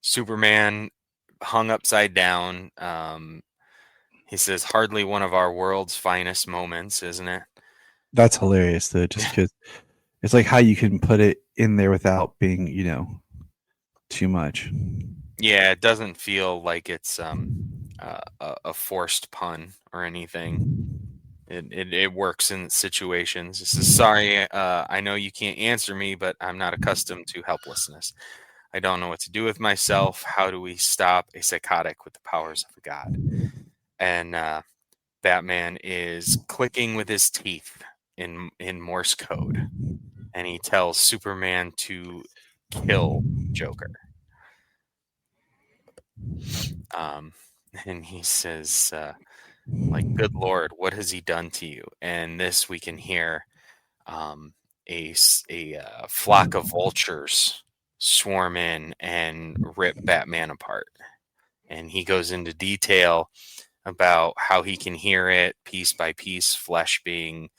Superman hung upside down. He says, "Hardly one of our world's finest moments, isn't it?" That's hilarious, though, just because it's like how you can put it in there without being, too much. Yeah, it doesn't feel like it's a forced pun or anything. It works in situations. He says, "Sorry, I know you can't answer me, but I'm not accustomed to helplessness. I don't know what to do with myself. How do we stop a psychotic with the powers of a god?" And Batman is clicking with his teeth in Morse code, and he tells Superman to kill Joker. And he says, like, "Good Lord, what has he done to you?" And this we can hear a flock of vultures swarm in and rip Batman apart. And he goes into detail about how he can hear it piece by piece, flesh being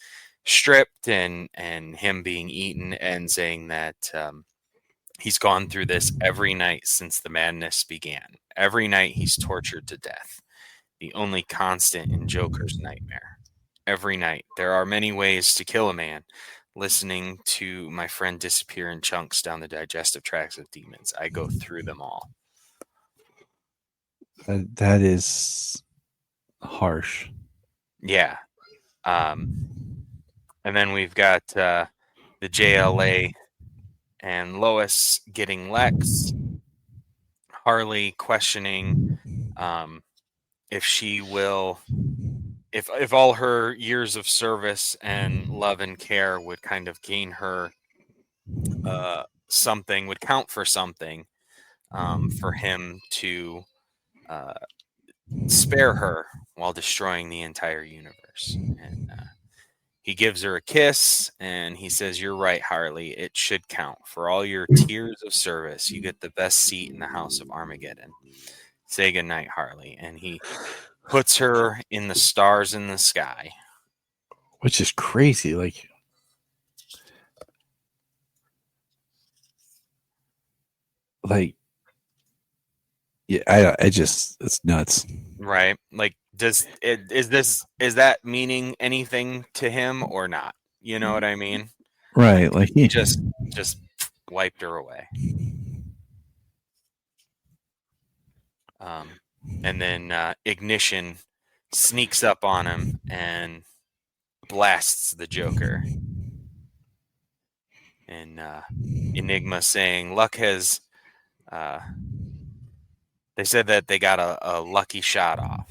stripped and him being eaten, and saying that he's gone through this every night since the madness began. Every night he's tortured to death. The only constant in Joker's nightmare. Every night. There are many ways to kill a man. listening to my friend disappear in chunks down the digestive tracts of demons. I go through them all. That is harsh. Yeah. And then we've got the JLA and Lois getting Lex. Harley questioning if she will, if all her years of service and love and care would kind of gain her something, would count for something for him to spare her while destroying the entire universe. And he gives her a kiss and he says, "You're right, Harley. It should count. For all your tears of service, you get the best seat in the House of Armageddon. Say goodnight, Harley." And he puts her in the stars in the sky. Which is crazy. Yeah, it's nuts. Right. Like, is that meaning anything to him or not? You know what I mean? Right. Like he just wiped her away. And then Ignition sneaks up on him and blasts the Joker. And Enigma saying, "Luck has." They said that they got a lucky shot off.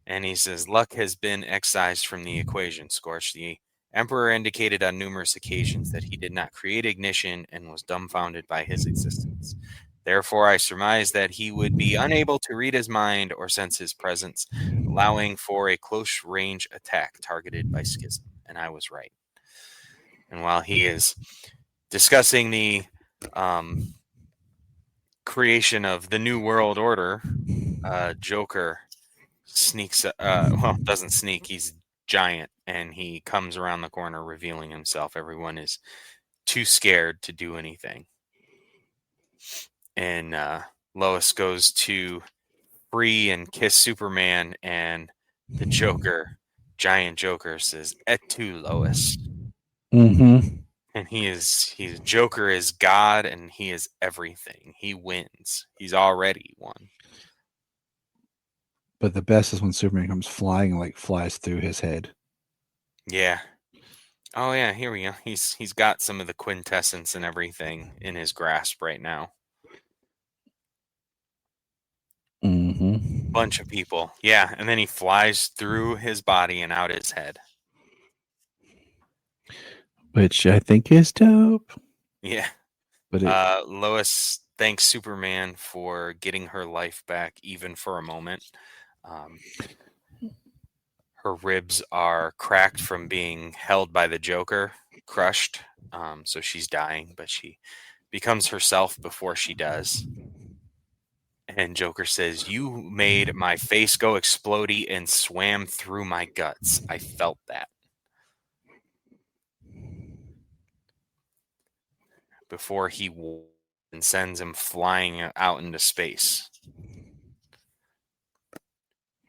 And he says, "Luck has been excised from the equation, Scorch. The Emperor indicated on numerous occasions that he did not create Ignition and was dumbfounded by his existence. Therefore, I surmise that he would be unable to read his mind or sense his presence, allowing for a close-range attack targeted by Schism." And I was right. And while he is discussing the creation of the New World Order, Joker sneaks, doesn't sneak, he's giant, and he comes around the corner revealing himself. Everyone is too scared to do anything. And Lois goes to free and kiss Superman, and the Joker, giant Joker, says, "Et tu, Lois." Mm-hmm. And Joker is God, and he is everything. He wins. He's already won. But the best is when Superman comes flying and like flies through his head. Yeah. Oh yeah, here we go. He's got some of the quintessence and everything in his grasp right now. Mm-hmm. Bunch of people. Yeah, and then he flies through his body and out his head. Which I think is dope. Yeah. But Lois thanks Superman for getting her life back, even for a moment. Her ribs are cracked from being held by the Joker, crushed. So she's dying, but she becomes herself before she does. And Joker says, "You made my face go explodey and swam through my guts. I felt that." Before he and sends him flying out into space,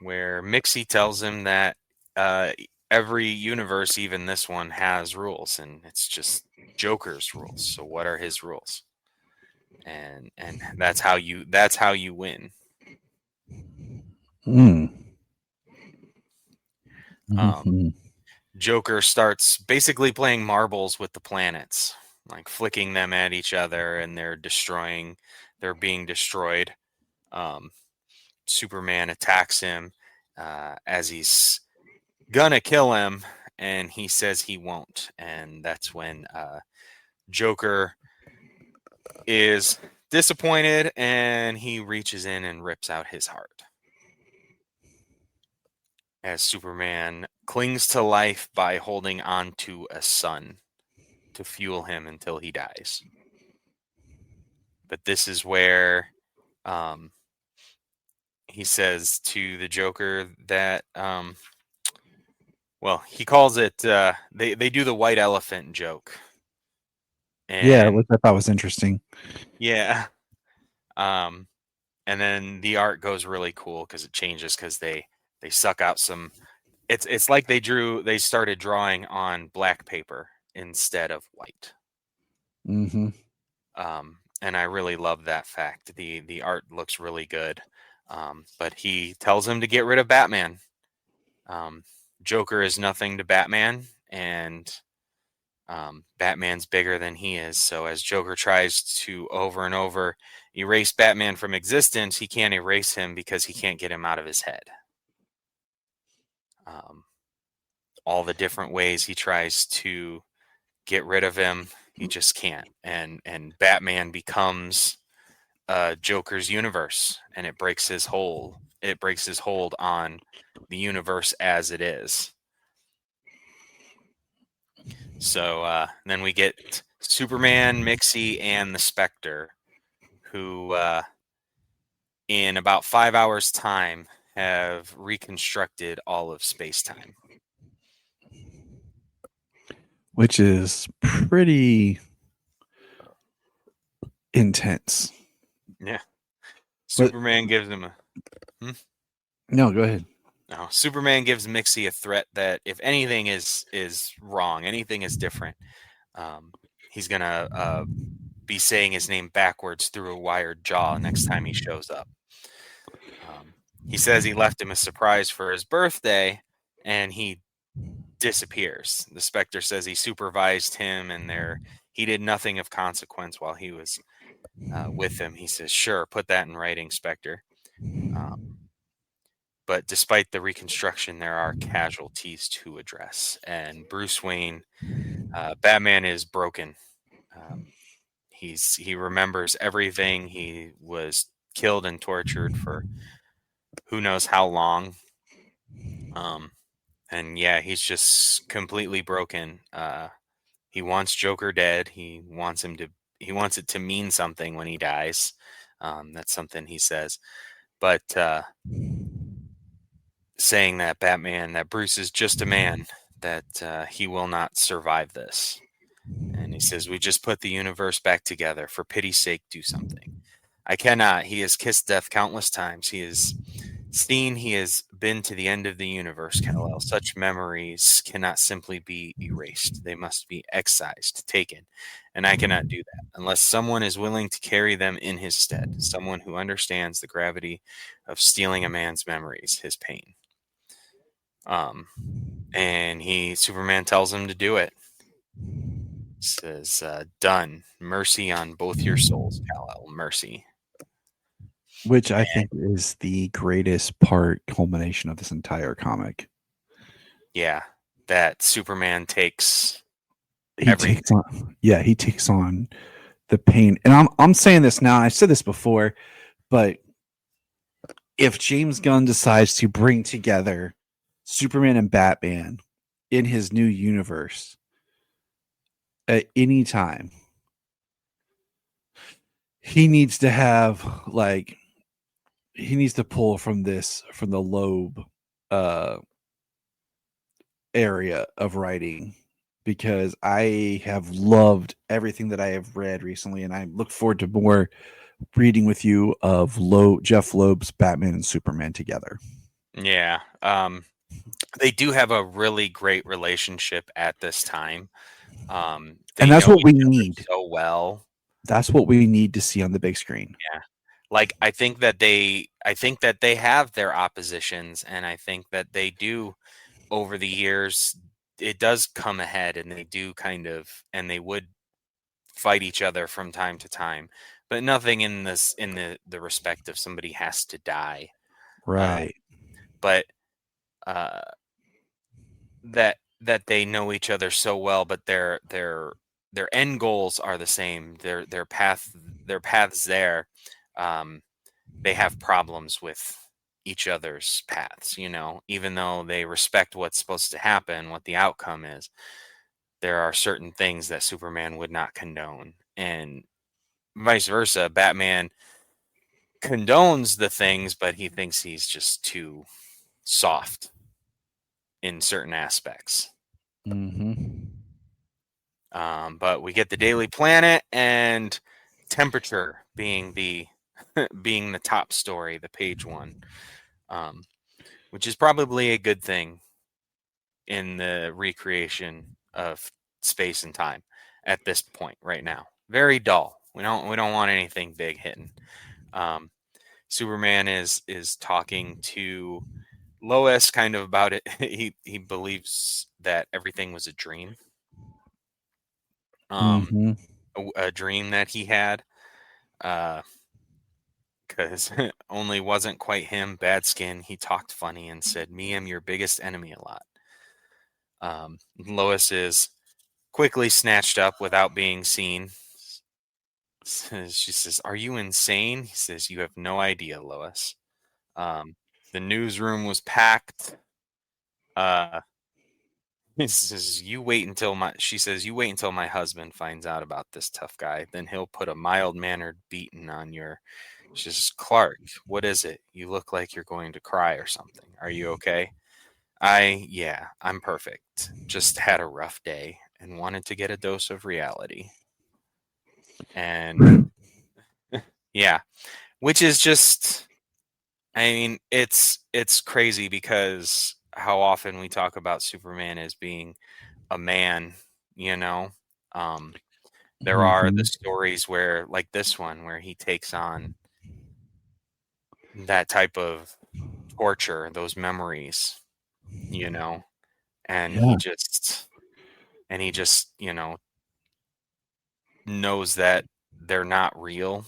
where Mixie tells him that every universe, even this one, has rules, and it's just Joker's rules. So what are his rules? And that's how you win. Mm-hmm. Joker starts basically playing marbles with the planets, like flicking them at each other, and they're being destroyed. Superman attacks him as he's gonna kill him, and he says he won't. And that's when Joker is disappointed, and he reaches in and rips out his heart. As Superman clings to life by holding on to a sun to fuel him until he dies. But this is where he says to the Joker that, he calls it, they do the white elephant joke. And, which I thought was interesting. Yeah. And then the art goes really cool because it changes because they suck out some. It's like they started drawing on black paper, instead of white. Mm-hmm. And I really love that fact. The art looks really good. But he tells him to get rid of Batman. Joker is nothing to Batman, and Batman's bigger than he is. So as Joker tries to over and over erase Batman from existence, he can't erase him because he can't get him out of his head. All the different ways he tries to get rid of him, he just can't. And Batman becomes Joker's universe, and it breaks his hold. It breaks his hold on the universe as it is. So then we get Superman, Mixie, and the Spectre, who in about 5 hours' time have reconstructed all of space-time. Which is pretty intense. Yeah. Superman gives him a... No, go ahead. No, Superman gives Mixie a threat that if anything is wrong, anything is different, he's going to be saying his name backwards through a wired jaw next time he shows up. He says he left him a surprise for his birthday, and he disappears. The Spectre says he supervised him, and he did nothing of consequence while he was with him. He says, "Sure, put that in writing, Spectre." But despite the reconstruction, there are casualties to address. And Bruce Wayne, Batman, is broken. He remembers everything. He was killed and tortured for who knows how long. And yeah, he's just completely broken. He wants Joker dead. He wants it to mean something when he dies. That's something he says. But saying that that Bruce is just a man, that he will not survive this. And he says, "We just put the universe back together. For pity's sake, do something." I cannot. He has kissed death countless times. He has been to the end of the universe, Kal-El. Such memories cannot simply be erased. They must be excised, taken. And I cannot do that unless someone is willing to carry them in his stead. Someone who understands the gravity of stealing a man's memories, his pain. And Superman tells him to do it. He says, "Done. Mercy on both your souls, Kal-El. Mercy." Which I think is the greatest culmination of this entire comic. Yeah, that Superman takes He takes on the pain. And I'm saying this now, and I said this before, but if James Gunn decides to bring together Superman and Batman in his new universe at any time, he needs to have he needs to pull from the Loeb area of writing, because I have loved everything that I have read recently, and I look forward to more reading with you of Jeff Loeb's Batman and Superman together. Yeah. They do have a really great relationship at this time. And that's what we need so well. That's what we need to see on the big screen. Yeah. Like, I think that they have their oppositions, and I think that they do, over the years, it does come ahead, and they do and they would fight each other from time to time, but nothing in the respect of somebody has to die. Right. But that they know each other so well, but their end goals are the same. Their paths there. They have problems with each other's paths, even though they respect what's supposed to happen, what the outcome is. There are certain things that Superman would not condone, and vice versa. Batman condones the things, but he thinks he's just too soft in certain aspects. Mm-hmm. But we get the Daily Planet and temperature being the top story, the page one, which is probably a good thing in the recreation of space and time at this point right now. Very dull. We don't want anything big hitting. Superman is talking to Lois kind of about it. He believes that everything was a dream. A dream that he had. Because only wasn't quite him. Bad skin. He talked funny and said, "Me, am your biggest enemy" a lot. Lois is quickly snatched up without being seen. She says, "Are you insane?" He says, "You have no idea, Lois." The newsroom was packed. He says, "You wait until my." She says, "You wait until my husband finds out about this tough guy. Then he'll put a mild-mannered beating on your." She says, "Clark, what is it? You look like you're going to cry or something. Are you okay?" Yeah, I'm perfect. Just had a rough day and wanted to get a dose of reality. And yeah, which is just, I mean, it's crazy because how often we talk about Superman as being a man, you know. There are the stories where, like this one, where he takes on that type of torture, those memories, you know, and he just knows that they're not real,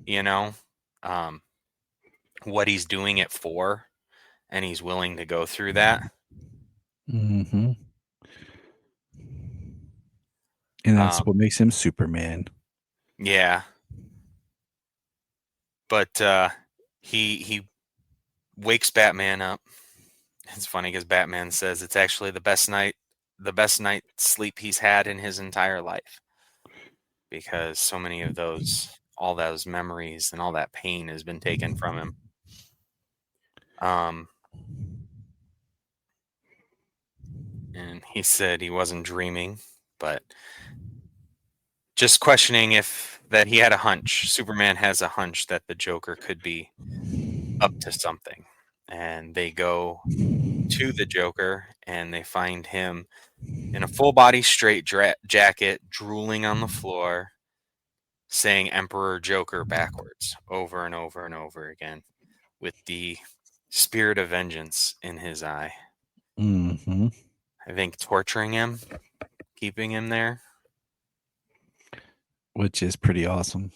you know, what he's doing it for, and he's willing to go through that. And that's what makes him Superman. Yeah. But he wakes Batman up. It's funny because Batman says it's actually the best night's sleep he's had in his entire life, because so many of all those memories and all that pain has been taken from him. And he said he wasn't dreaming, but just questioning that he had a hunch. Superman has a hunch that the Joker could be up to something. And they go to the Joker and they find him in a full body straight jacket, drooling on the floor, saying Emperor Joker backwards over and over and over again, with the spirit of vengeance in his eye. I think torturing him, keeping him there. Which is pretty awesome.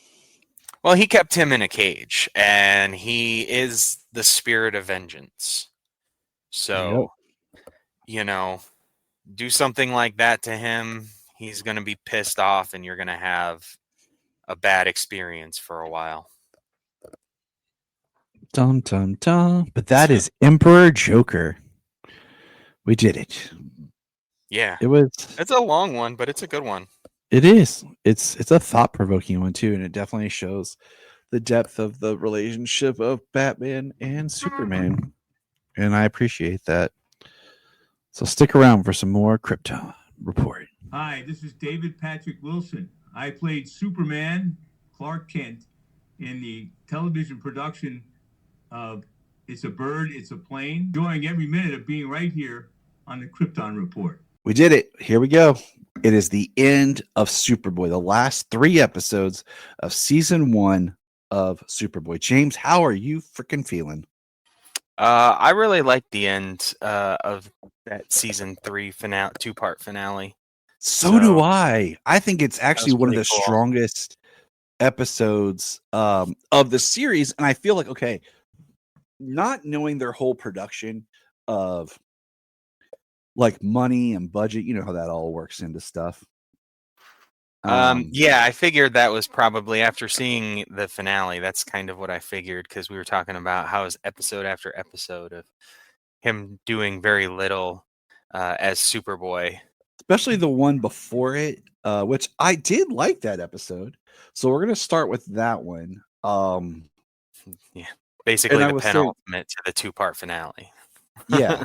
Well, he kept him in a cage, and he is the spirit of vengeance. So, do something like that to him, he's going to be pissed off, and you're going to have a bad experience for a while. Dum, dum, dum. But that is Emperor Joker. We did it. Yeah. It's a long one, but it's a good one. It is. It's a thought-provoking one too, and it definitely shows the depth of the relationship of Batman and Superman. And I appreciate that. So stick around for some more Krypton Report. Hi, this is David Patrick Wilson. I played Superman, Clark Kent, in the television production of It's a Bird, It's a Plane. Enjoying every minute of being right here on the Krypton Report. We did it. Here we go. It is the end of Superboy, the last 3 episodes of season 1 of Superboy. James, how are you freaking feeling? I really liked the end of that season 3 finale, 2-part finale. So do I. I think it's actually one of the cool. strongest episodes of the series. And I feel like, okay, not knowing their whole production of like money and budget, you know how that all works into stuff. Yeah, I figured that was probably after seeing the finale. That's kind of what I figured, because we were talking about how is episode after episode of him doing very little as Superboy. Especially the one before it, which I did like that episode. So we're going to start with that one. Yeah, basically the penultimate to the 2-part finale. Yeah.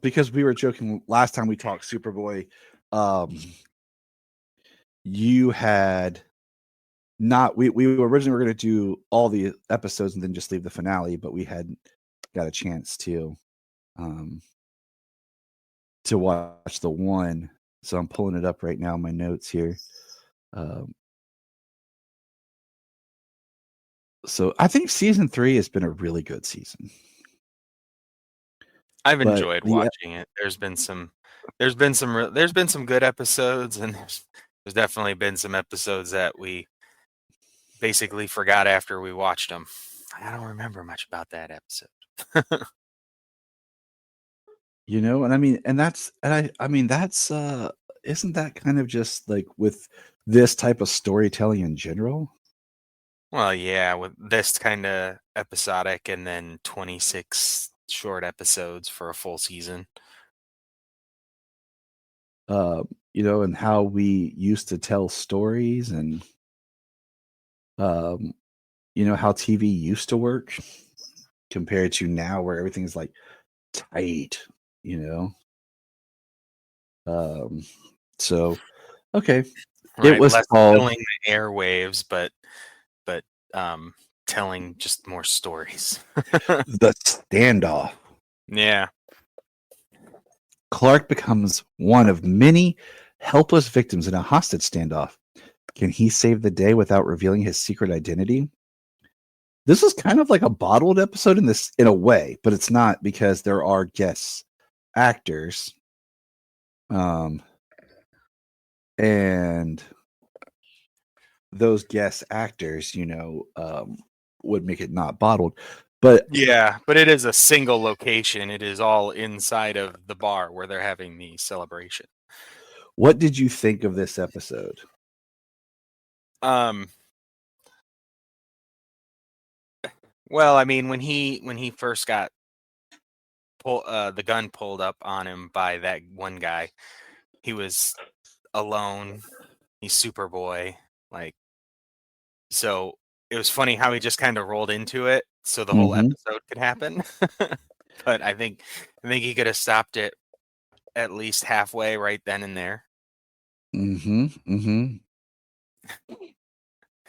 Because we were joking last time we talked Superboy, you had not we originally were going to do all the episodes and then just leave the finale, but we hadn't got a chance to to watch the one. So I'm pulling it up right now in my notes here. So I think season 3 has been a really good season. I've But enjoyed watching it. There's been some good episodes, and there's definitely been some episodes that we basically forgot after we watched them. I don't remember much about that episode. You know, and I mean, and that's, and I mean, that's, isn't that kind of just like with this type of storytelling in general? Well, yeah, with this kind of episodic and then 26 short episodes for a full season. You know, and how we used to tell stories and, you know, how TV used to work compared to now where everything's like tight, you know? So, okay. Right, It was less called filling the airwaves, but telling just more stories. The Standoff. Yeah. Clark becomes one of many helpless victims in a hostage standoff. Can he save the day without revealing his secret identity? This is kind of like a bottled episode in a way, but it's not because there are guest actors. And those guest actors, you know, would make it not bottled. But Yeah, but it is a single location. It is all inside of the bar where they're having the celebration. what did you think of this episode? Well, I mean, when he first got the gun pulled up on him by that one guy, he was alone. He's Superboy, like, so it was funny how he just kind of rolled into it so the whole episode could happen. But I think he could have stopped it at least halfway right then and there.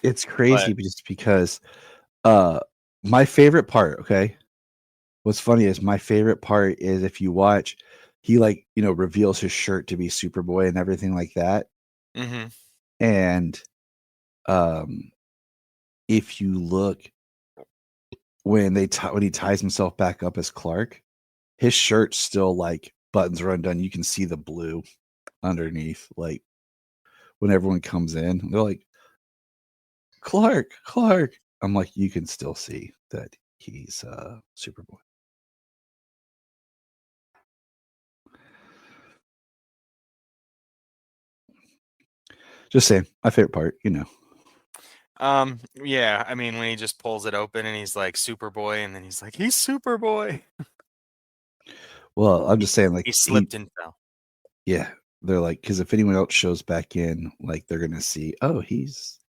It's crazy just because my favorite part, okay? What's funny is my favorite part is if you watch, he like, you know, reveals his shirt to be Superboy and everything like that. And if you look when when he ties himself back up as Clark, his shirt's still like buttons are undone. You can see the blue underneath. Like when everyone comes in, they're like, Clark. I'm like, you can still see that he's Superboy. Just saying, my favorite part, you know. Yeah, I mean, when he just pulls it open and he's like Superboy, and then he's like, he's Superboy. Well, I'm just saying, like, he slipped and fell. Yeah, they're like, because if anyone else shows back in, like, they're gonna see, oh, he's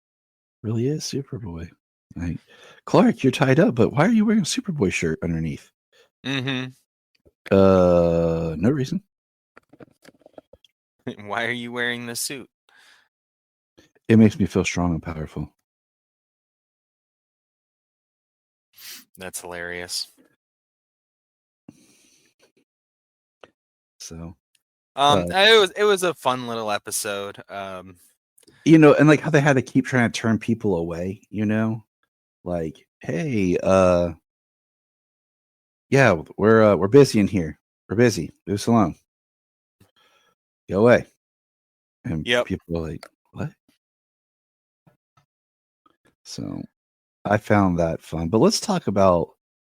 really is Superboy. Like, Clark, you're tied up, but why are you wearing a Superboy shirt underneath? No reason. Why are you wearing the suit? It makes me feel strong and powerful. That's hilarious. So, it was a fun little episode. You know, and like how they had to keep trying to turn people away, you know, like, hey, yeah, we're busy in here. We're busy. Leave us alone. Go away. And people are like, what? So I found that fun. But let's talk about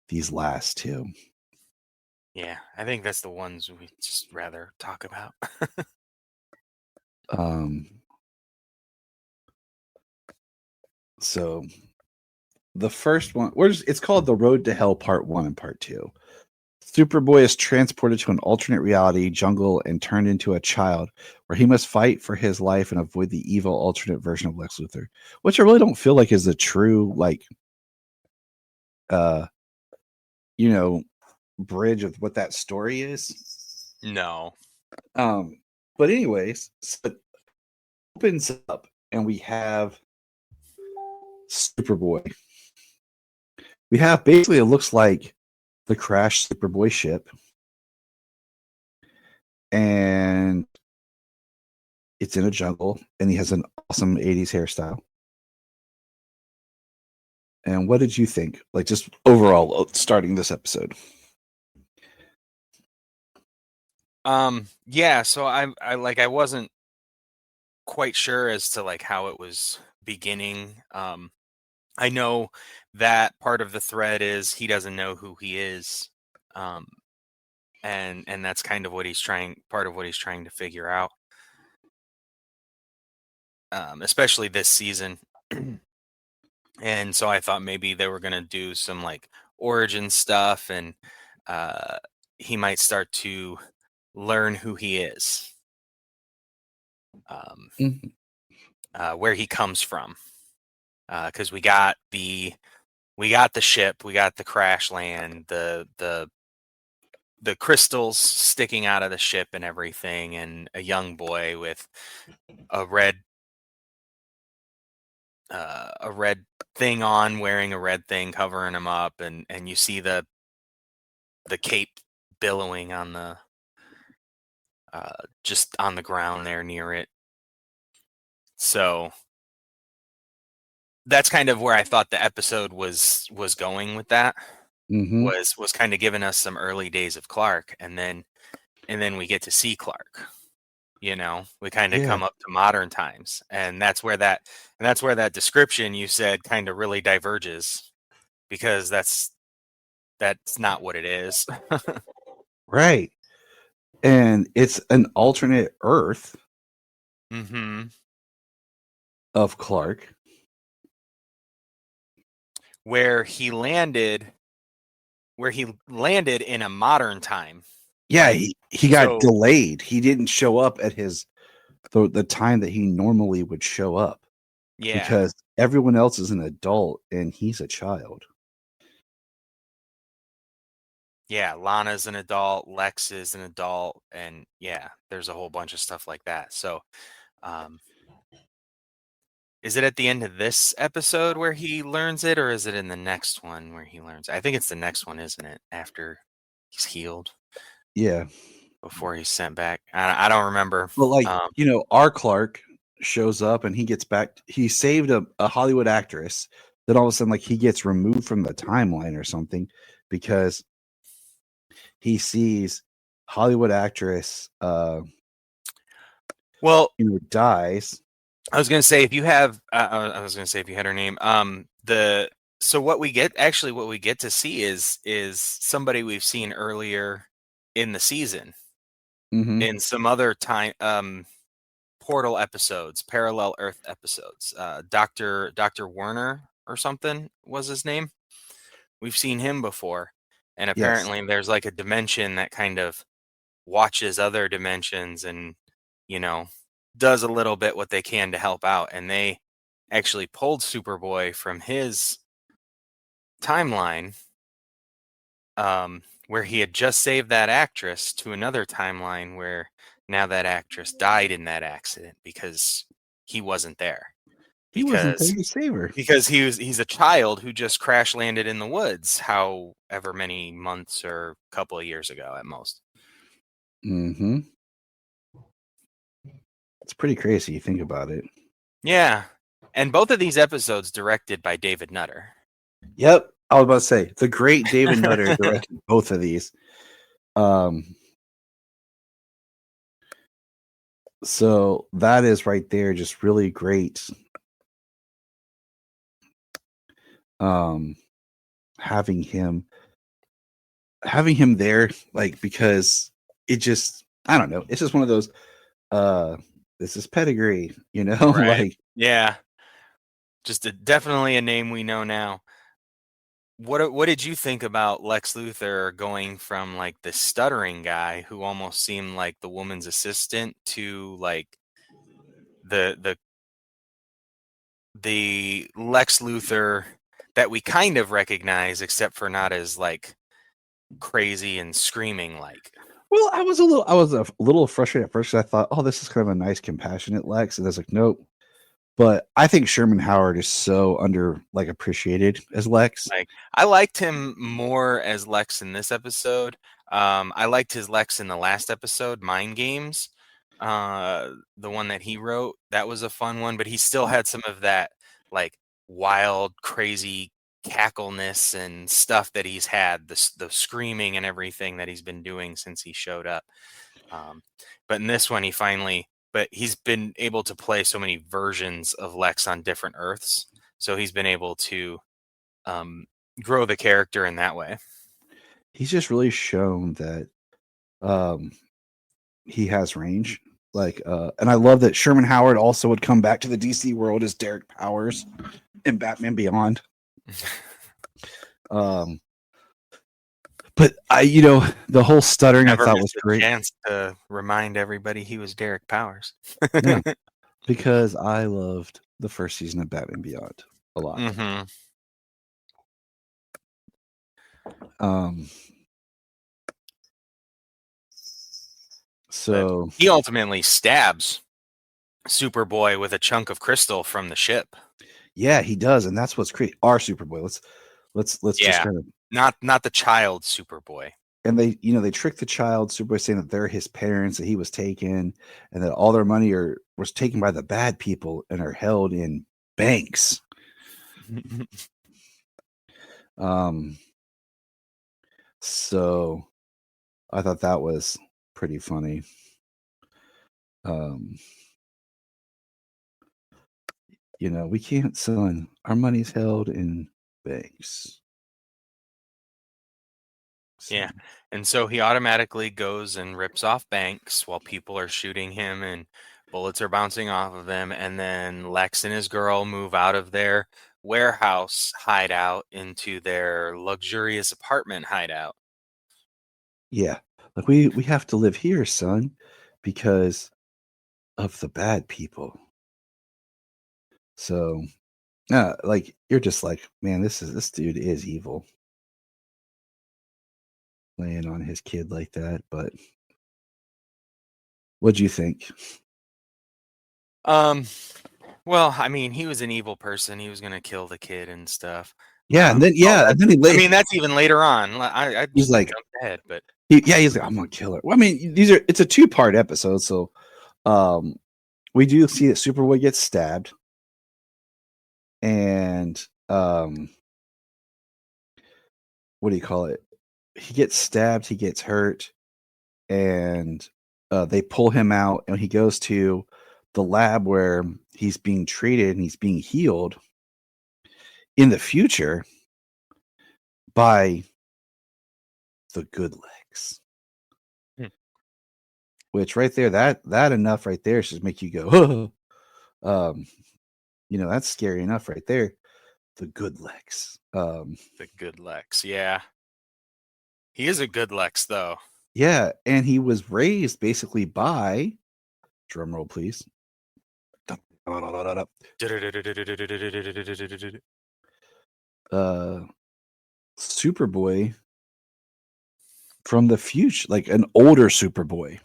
these last two. Yeah, I think that's the ones we just rather talk about. So the first one, it's called The Road to Hell Part 1 and Part 2. Superboy is transported to an alternate reality jungle and turned into a child where he must fight for his life and avoid the evil alternate version of Lex Luthor, which I really don't feel like is the true, like, you know, bridge of what that story is. No. But anyways, so it opens up and we have Superboy. We have basically, it looks like the crashed Superboy ship. and it's in a jungle, and he has an awesome 80s hairstyle. And what did you think? Like, just overall, starting this episode. Yeah, so I wasn't quite sure as to like how it was beginning. I know that part of the thread is he doesn't know who he is. And that's kind of what he's trying to figure out. Especially this season. And so I thought maybe they were going to do some like origin stuff, and he might start to learn who he is, where he comes from, because we got the ship, we got the crash land, the crystals sticking out of the ship and everything, and a young boy with a red thing on, wearing a red thing covering him up, and you see the cape billowing on the just on the ground there near it. So that's kind of where I thought the episode was going with that. Was kind of giving us some early days of Clark, and then we get to see Clark. You know, we kind of come up to modern times, and that's where that description you said kind of really diverges, because that's not what it is. Right. And it's an alternate Earth of Clark, where he landed in a modern time. Yeah, he got delayed. He didn't show up at the time that he normally would show up. Yeah. Because everyone else is an adult and he's a child. Yeah, Lana's an adult, Lex is an adult, and yeah, there's a whole bunch of stuff like that. So, is it at the end of this episode where he learns it, or is it in the next one where he learns? I think it's the next one, isn't it? After he's healed. Yeah. Before he's sent back. I don't remember. But like, our Clark shows up and he gets back. He saved a Hollywood actress. Then all of a sudden, like, he gets removed from the timeline or something because he sees Hollywood actress dies. I was gonna say if you have if you had her name. So what we get to see is somebody we've seen earlier in the season. In some other time portal episodes, parallel Earth episodes. Dr. Werner or something was his name. We've seen him before. And apparently there's like a dimension that kind of watches other dimensions and, does a little bit what they can to help out. And they actually pulled Superboy from his timeline, where he had just saved that actress, to another timeline where now that actress died in that accident because he wasn't there. He wasn't there to save her. Because he's a child who just crash landed in the woods, however many months or couple of years ago at most. It's pretty crazy. You think about it. Yeah. And both of these episodes directed by David Nutter. Yep. I was about to say, the great David Nutter directed both of these. So that is right there, just really great. Having him there, like, because it just, I don't know, it's just one of those, this is pedigree, Right. like, yeah, just definitely a name we know now. What did you think about Lex Luthor going from like the stuttering guy who almost seemed like the woman's assistant to like the Lex Luthor that we kind of recognize, except for not as like crazy and screaming like? Well, I was a little frustrated at first. I thought, oh, this is kind of a nice, compassionate Lex, and I was like, nope. But I think Sherman Howard is so appreciated as Lex. Like, I liked him more as Lex in this episode. I liked his Lex in the last episode, Mind Games. The one that he wrote, that was a fun one, but he still had some of that like wild, crazy cackleness and stuff that he's had, the screaming and everything that he's been doing since he showed up. But in this one, he's been able to play so many versions of Lex on different Earths, so he's been able to grow the character in that way. He's just really shown that he has range. Like, and I love that Sherman Howard also would come back to the DC world as Derek Powers in Batman Beyond. But the whole stuttering Never I thought missed was a great. chance to remind everybody he was Derek Powers. Yeah, because I loved the first season of Batman Beyond a lot. Mm-hmm. So he ultimately stabs Superboy with a chunk of crystal from the ship. Yeah, he does, and that's what's great. Our Superboy. Let's just kind of not the child Superboy. And they trick the child Superboy, saying that they're his parents, that he was taken, and that all their money was taken by the bad people and are held in banks. So I thought that was pretty funny. We can't, son. Our money's held in banks. So. Yeah. And so he automatically goes and rips off banks while people are shooting him and bullets are bouncing off of him. And then Lex and his girl move out of their warehouse hideout into their luxurious apartment hideout. Yeah. Like we have to live here, son, because of the bad people. So like you're just like, man, this dude is evil. Laying on his kid like that, but what'd you think? Well, I mean, he was an evil person. He was gonna kill the kid and stuff. Yeah, and then I mean, that's even later on. I he's like, jumped ahead, but he's like, I'm gonna kill her. Well, I mean, it's a 2-part episode, so we do see that Superboy gets stabbed, and what do you call it? He gets stabbed, he gets hurt, and they pull him out, and he goes to the lab where he's being treated and he's being healed in the future by the good Lex. Which right there, that enough right there should make you go, that's scary enough right there. The good Lex. The good Lex, yeah. He is a good Lex, though. Yeah, and he was raised basically by, drum roll, please. Superboy from the future, like an older Superboy.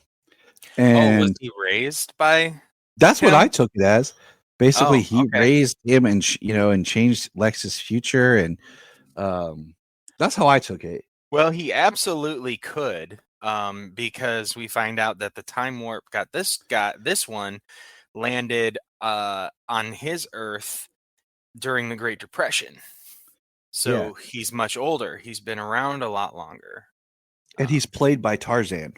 And was he raised by? That's what I took it as. Basically, he okay. raised him and and changed Lex's future, and that's how I took it. Well, he absolutely could, because we find out that the time warp this one landed on his Earth during the Great Depression. So he's much older. He's been around a lot longer. And he's played by Tarzan,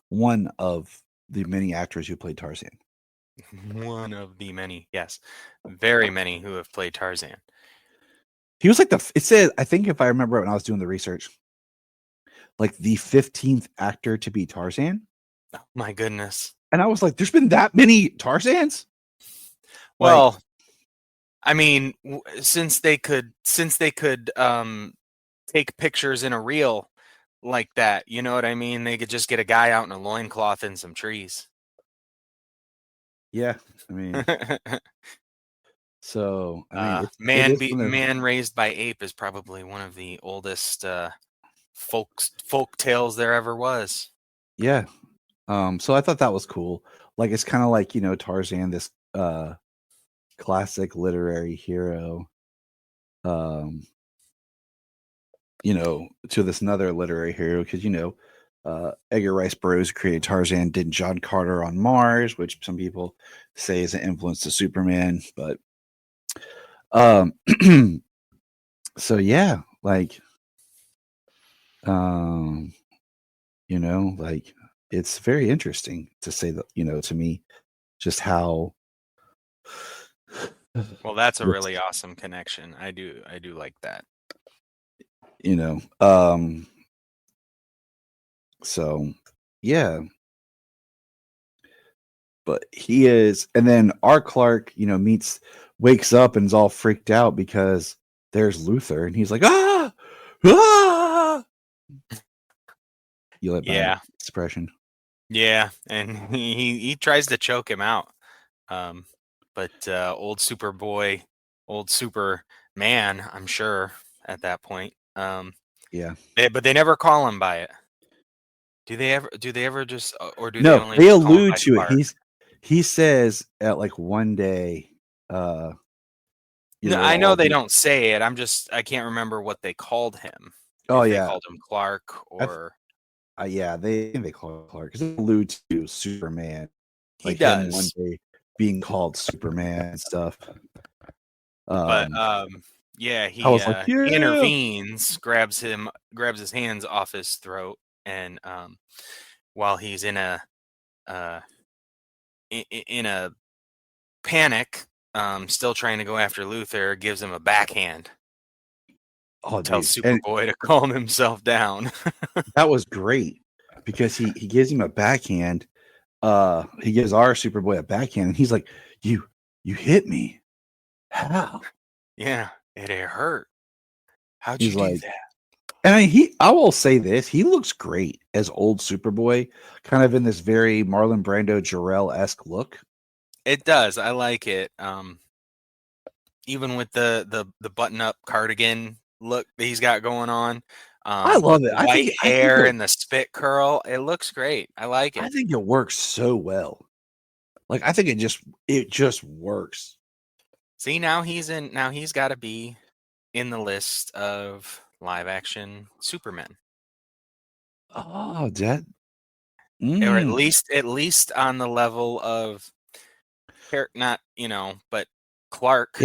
one of the many actors who played Tarzan. One of the many, yes. Very many who have played Tarzan. He was like it said, I think if I remember when I was doing the research, like the 15th actor to be Tarzan. Oh, my goodness. And I was like, there's been that many Tarzans? Well, I mean, since they could take pictures in a reel like that, you know what I mean? They could just get a guy out in a loincloth and some trees. Yeah, I mean, so man raised by ape is probably one of the oldest folk tales there ever was. Yeah. So I thought that was cool. Like it's kind of like, Tarzan, this classic literary hero, to this another literary hero, because Edgar Rice Burroughs created Tarzan, did John Carter on Mars, which some people say is an influence to Superman. But so yeah, like like it's very interesting to say that, to me, just how Well, that's a really awesome connection. I do like that. So yeah. But he is, and then our Clark, wakes up and is all freaked out because there's Luther, and he's like, ah, ah. You like my expression? Yeah, and he tries to choke him out, but old Superboy, old Superman, I'm sure at that point. Yeah. But they never call him by it. Do they ever just, or do they No, only they just call him allude by to Clark? it. He says at like one day, No, I know they don't say it. I can't remember what they called him. Oh, if yeah. they called him Clark or yeah, they call it Clark because they allude to Superman. he Like does. him one day being called Superman and stuff. But yeah, he he intervenes, grabs his hands off his throat, and while he's in a panic, still trying to go after Luther, gives him a backhand. Oh, tells dude. Superboy to calm himself down. That was great because he gives him a backhand. He gives our Superboy a backhand, and he's like, "You hit me? How?" Yeah, it hurt. How'd He's you like, do that? and I will say this: he looks great as old Superboy, kind of in this very Marlon Brando, Jarrell-esque look. It does. I like it. Even with the button-up cardigan look that he's got going on. I love it. The white hair and the spit curl. It looks great. I like it. I think it works so well. Like, I think it just works. See, now he's got to be in the list of live action Supermen. Oh, that. Or at least on the level of not, but Clark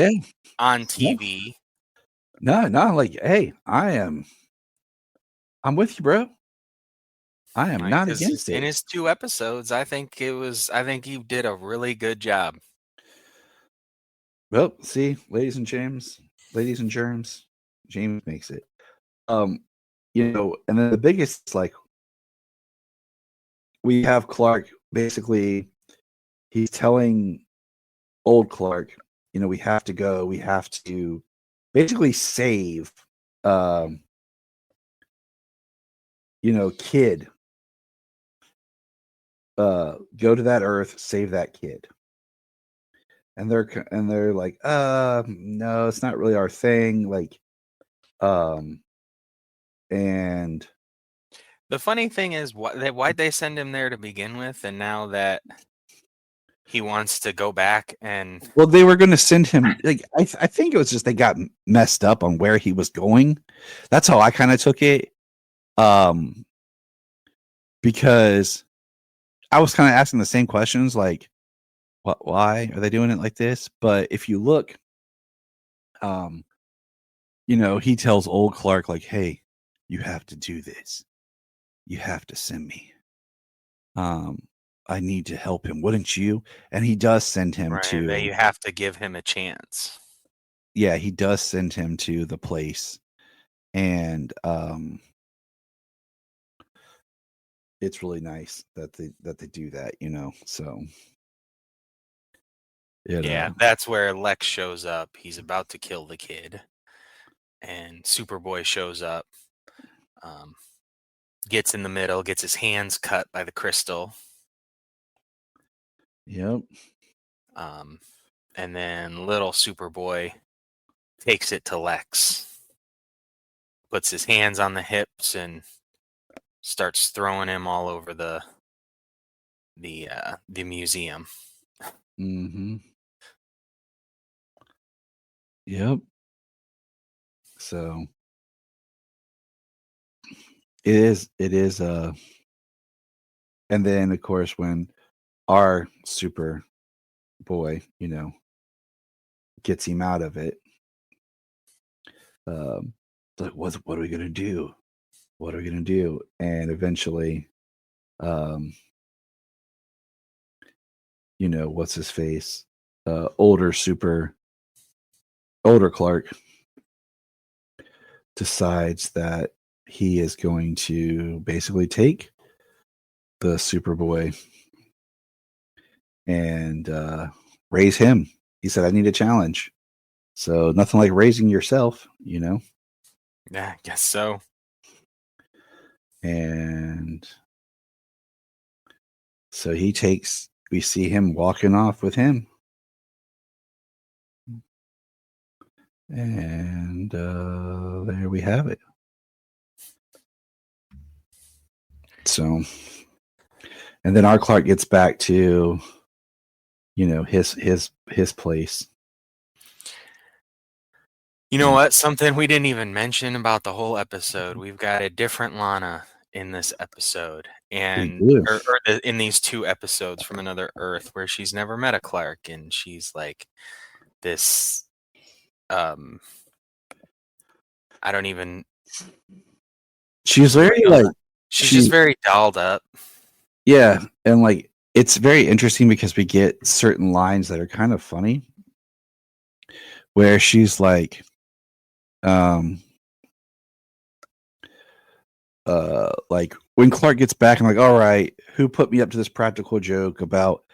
on TV. No, like, hey, I'm with you, bro. I am not against it. In his 2 episodes, I think he did a really good job. Well, see, ladies and germs, James makes it. And then the biggest, like, we have Clark, basically, he's telling old Clark, we have to basically save, kid. Go to that Earth, save that kid. And they're like, no, it's not really our thing. Like, and the funny thing is, why'd they send him there to begin with? And now that he wants to go back and... Well, they were going to send him, like, I think it was just they got messed up on where he was going. That's how I kind of took it. Because I was kind of asking the same questions, like, why are they doing it like this? But if you look, he tells old Clark, like, hey, you have to do this. You have to send me. I need to help him, wouldn't you? And he does send him to... That you have to give him a chance. Yeah, he does send him to the place. And it's really nice that they do that, so... Yeah, that's where Lex shows up. He's about to kill the kid. And Superboy shows up. Gets in the middle, gets his hands cut by the crystal. Yep. And then little Superboy takes it to Lex. Puts his hands on the hips and starts throwing him all over the museum. Mm-hmm. Yep. So it is And then, of course, when our Superboy, gets him out of it, like, what are we gonna do? What are we gonna do? And eventually, what's his face? Older Clark decides that he is going to basically take the Superboy and raise him. He said, I need a challenge. So nothing like raising yourself, Yeah, I guess so. And so we see him walking off with him. And there we have it. So, and then our Clark gets back to, his place. You know what? Something we didn't even mention about the whole episode. We've got a different Lana in this episode, and in these 2 episodes from Another Earth, where she's never met a Clark, and she's like this. I don't even. She's very she's just very dolled up. Yeah, and like it's very interesting because we get certain lines that are kind of funny, where she's like, like when Clark gets back, I'm like, all right, who put me up to this practical joke about,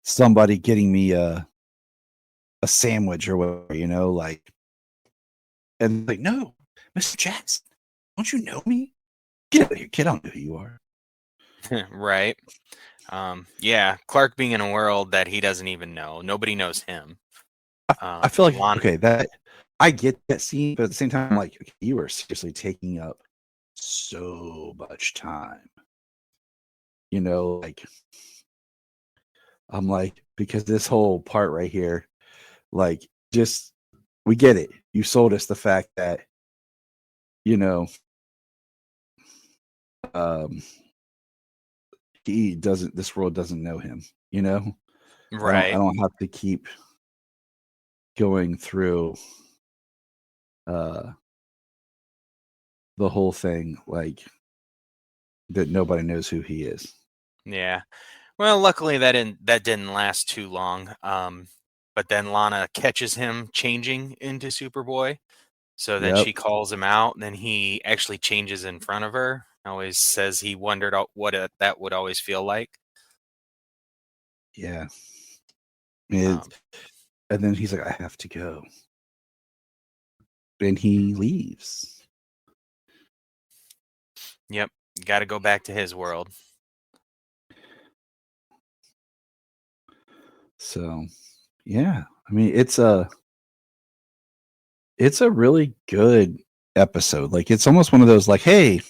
somebody getting me a sandwich or whatever, like, and like, no, Mr. Jackson, don't you know me? Get out of here, kid. I don't know who you are. Right. Yeah, Clark being in a world that he doesn't even know. Nobody knows him. I feel like, okay, that I get that scene, but at the same time, I'm like, okay, you are seriously taking up so much time. Like, I'm like, because this whole part right here, like, just, we get it. You sold us the fact that, this world doesn't know him, Right. I don't have to keep going through the whole thing, like, that nobody knows who he is. Yeah. Well, luckily that didn't last too long. But then Lana catches him changing into Superboy. So then she calls him out, and then he actually changes in front of her. Always says he wondered what that would always feel like. Yeah. And then he's like, I have to go. And he leaves. Yep. Got to go back to his world. So, yeah. I mean, it's a really good episode. Like, it's almost one of those, like, hey,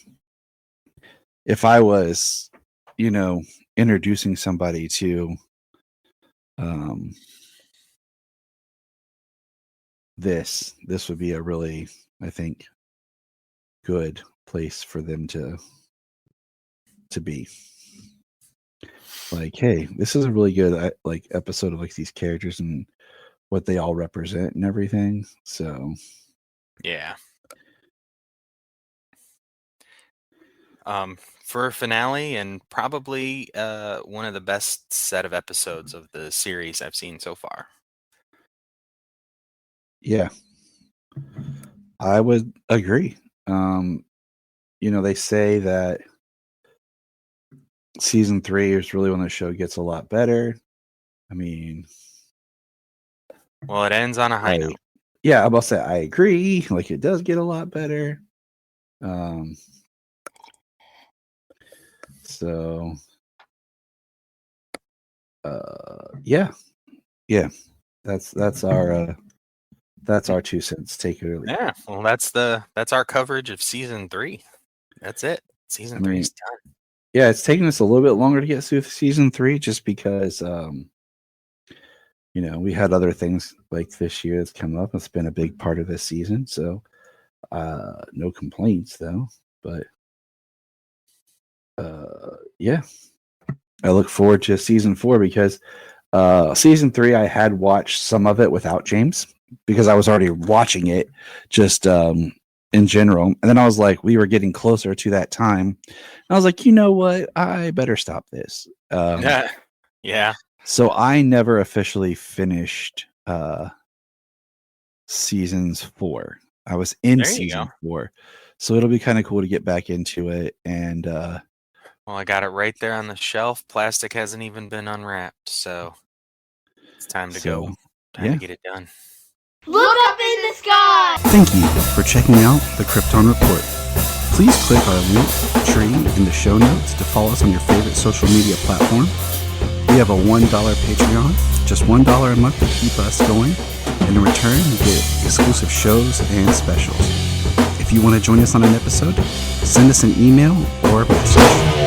if I was, introducing somebody to this would be a really, I think, good place for them to be. Like, hey, this is a really good like episode of like these characters and what they all represent and everything. So yeah. For a finale, and probably one of the best set of episodes of the series I've seen so far. Yeah, I would agree. They say that season 3 is really when the show gets a lot better. I mean, well, it ends on a high note. Yeah, I'm about to say I agree. Like, it does get a lot better. So yeah. That's our 2 cents. Take it or leave. Yeah, well, that's our coverage of season 3. That's it. Season 3 is done. Yeah, it's taken us a little bit longer to get through season 3 just because we had other things like this year that's come up. It's been a big part of this season, so no complaints though. But yeah, I look forward to season 4 because season 3 I had watched some of it without James because I was already watching it just in general, and then I was like, we were getting closer to that time, and I was like, you know what, I better stop this. Yeah. So I never officially finished seasons 4. I was in There you season go. 4, so it'll be kind of cool to get back into it. And Well, I got it right there on the shelf. Plastic hasn't even been unwrapped, so it's time to go. Time to get it done. Look up in the sky! Thank you for checking out the Krypton Report. Please click our link tree in the show notes to follow us on your favorite social media platform. We have a $1 Patreon, just $1 a month to keep us going. And in return, you get exclusive shows and specials. If you want to join us on an episode, send us an email or a message.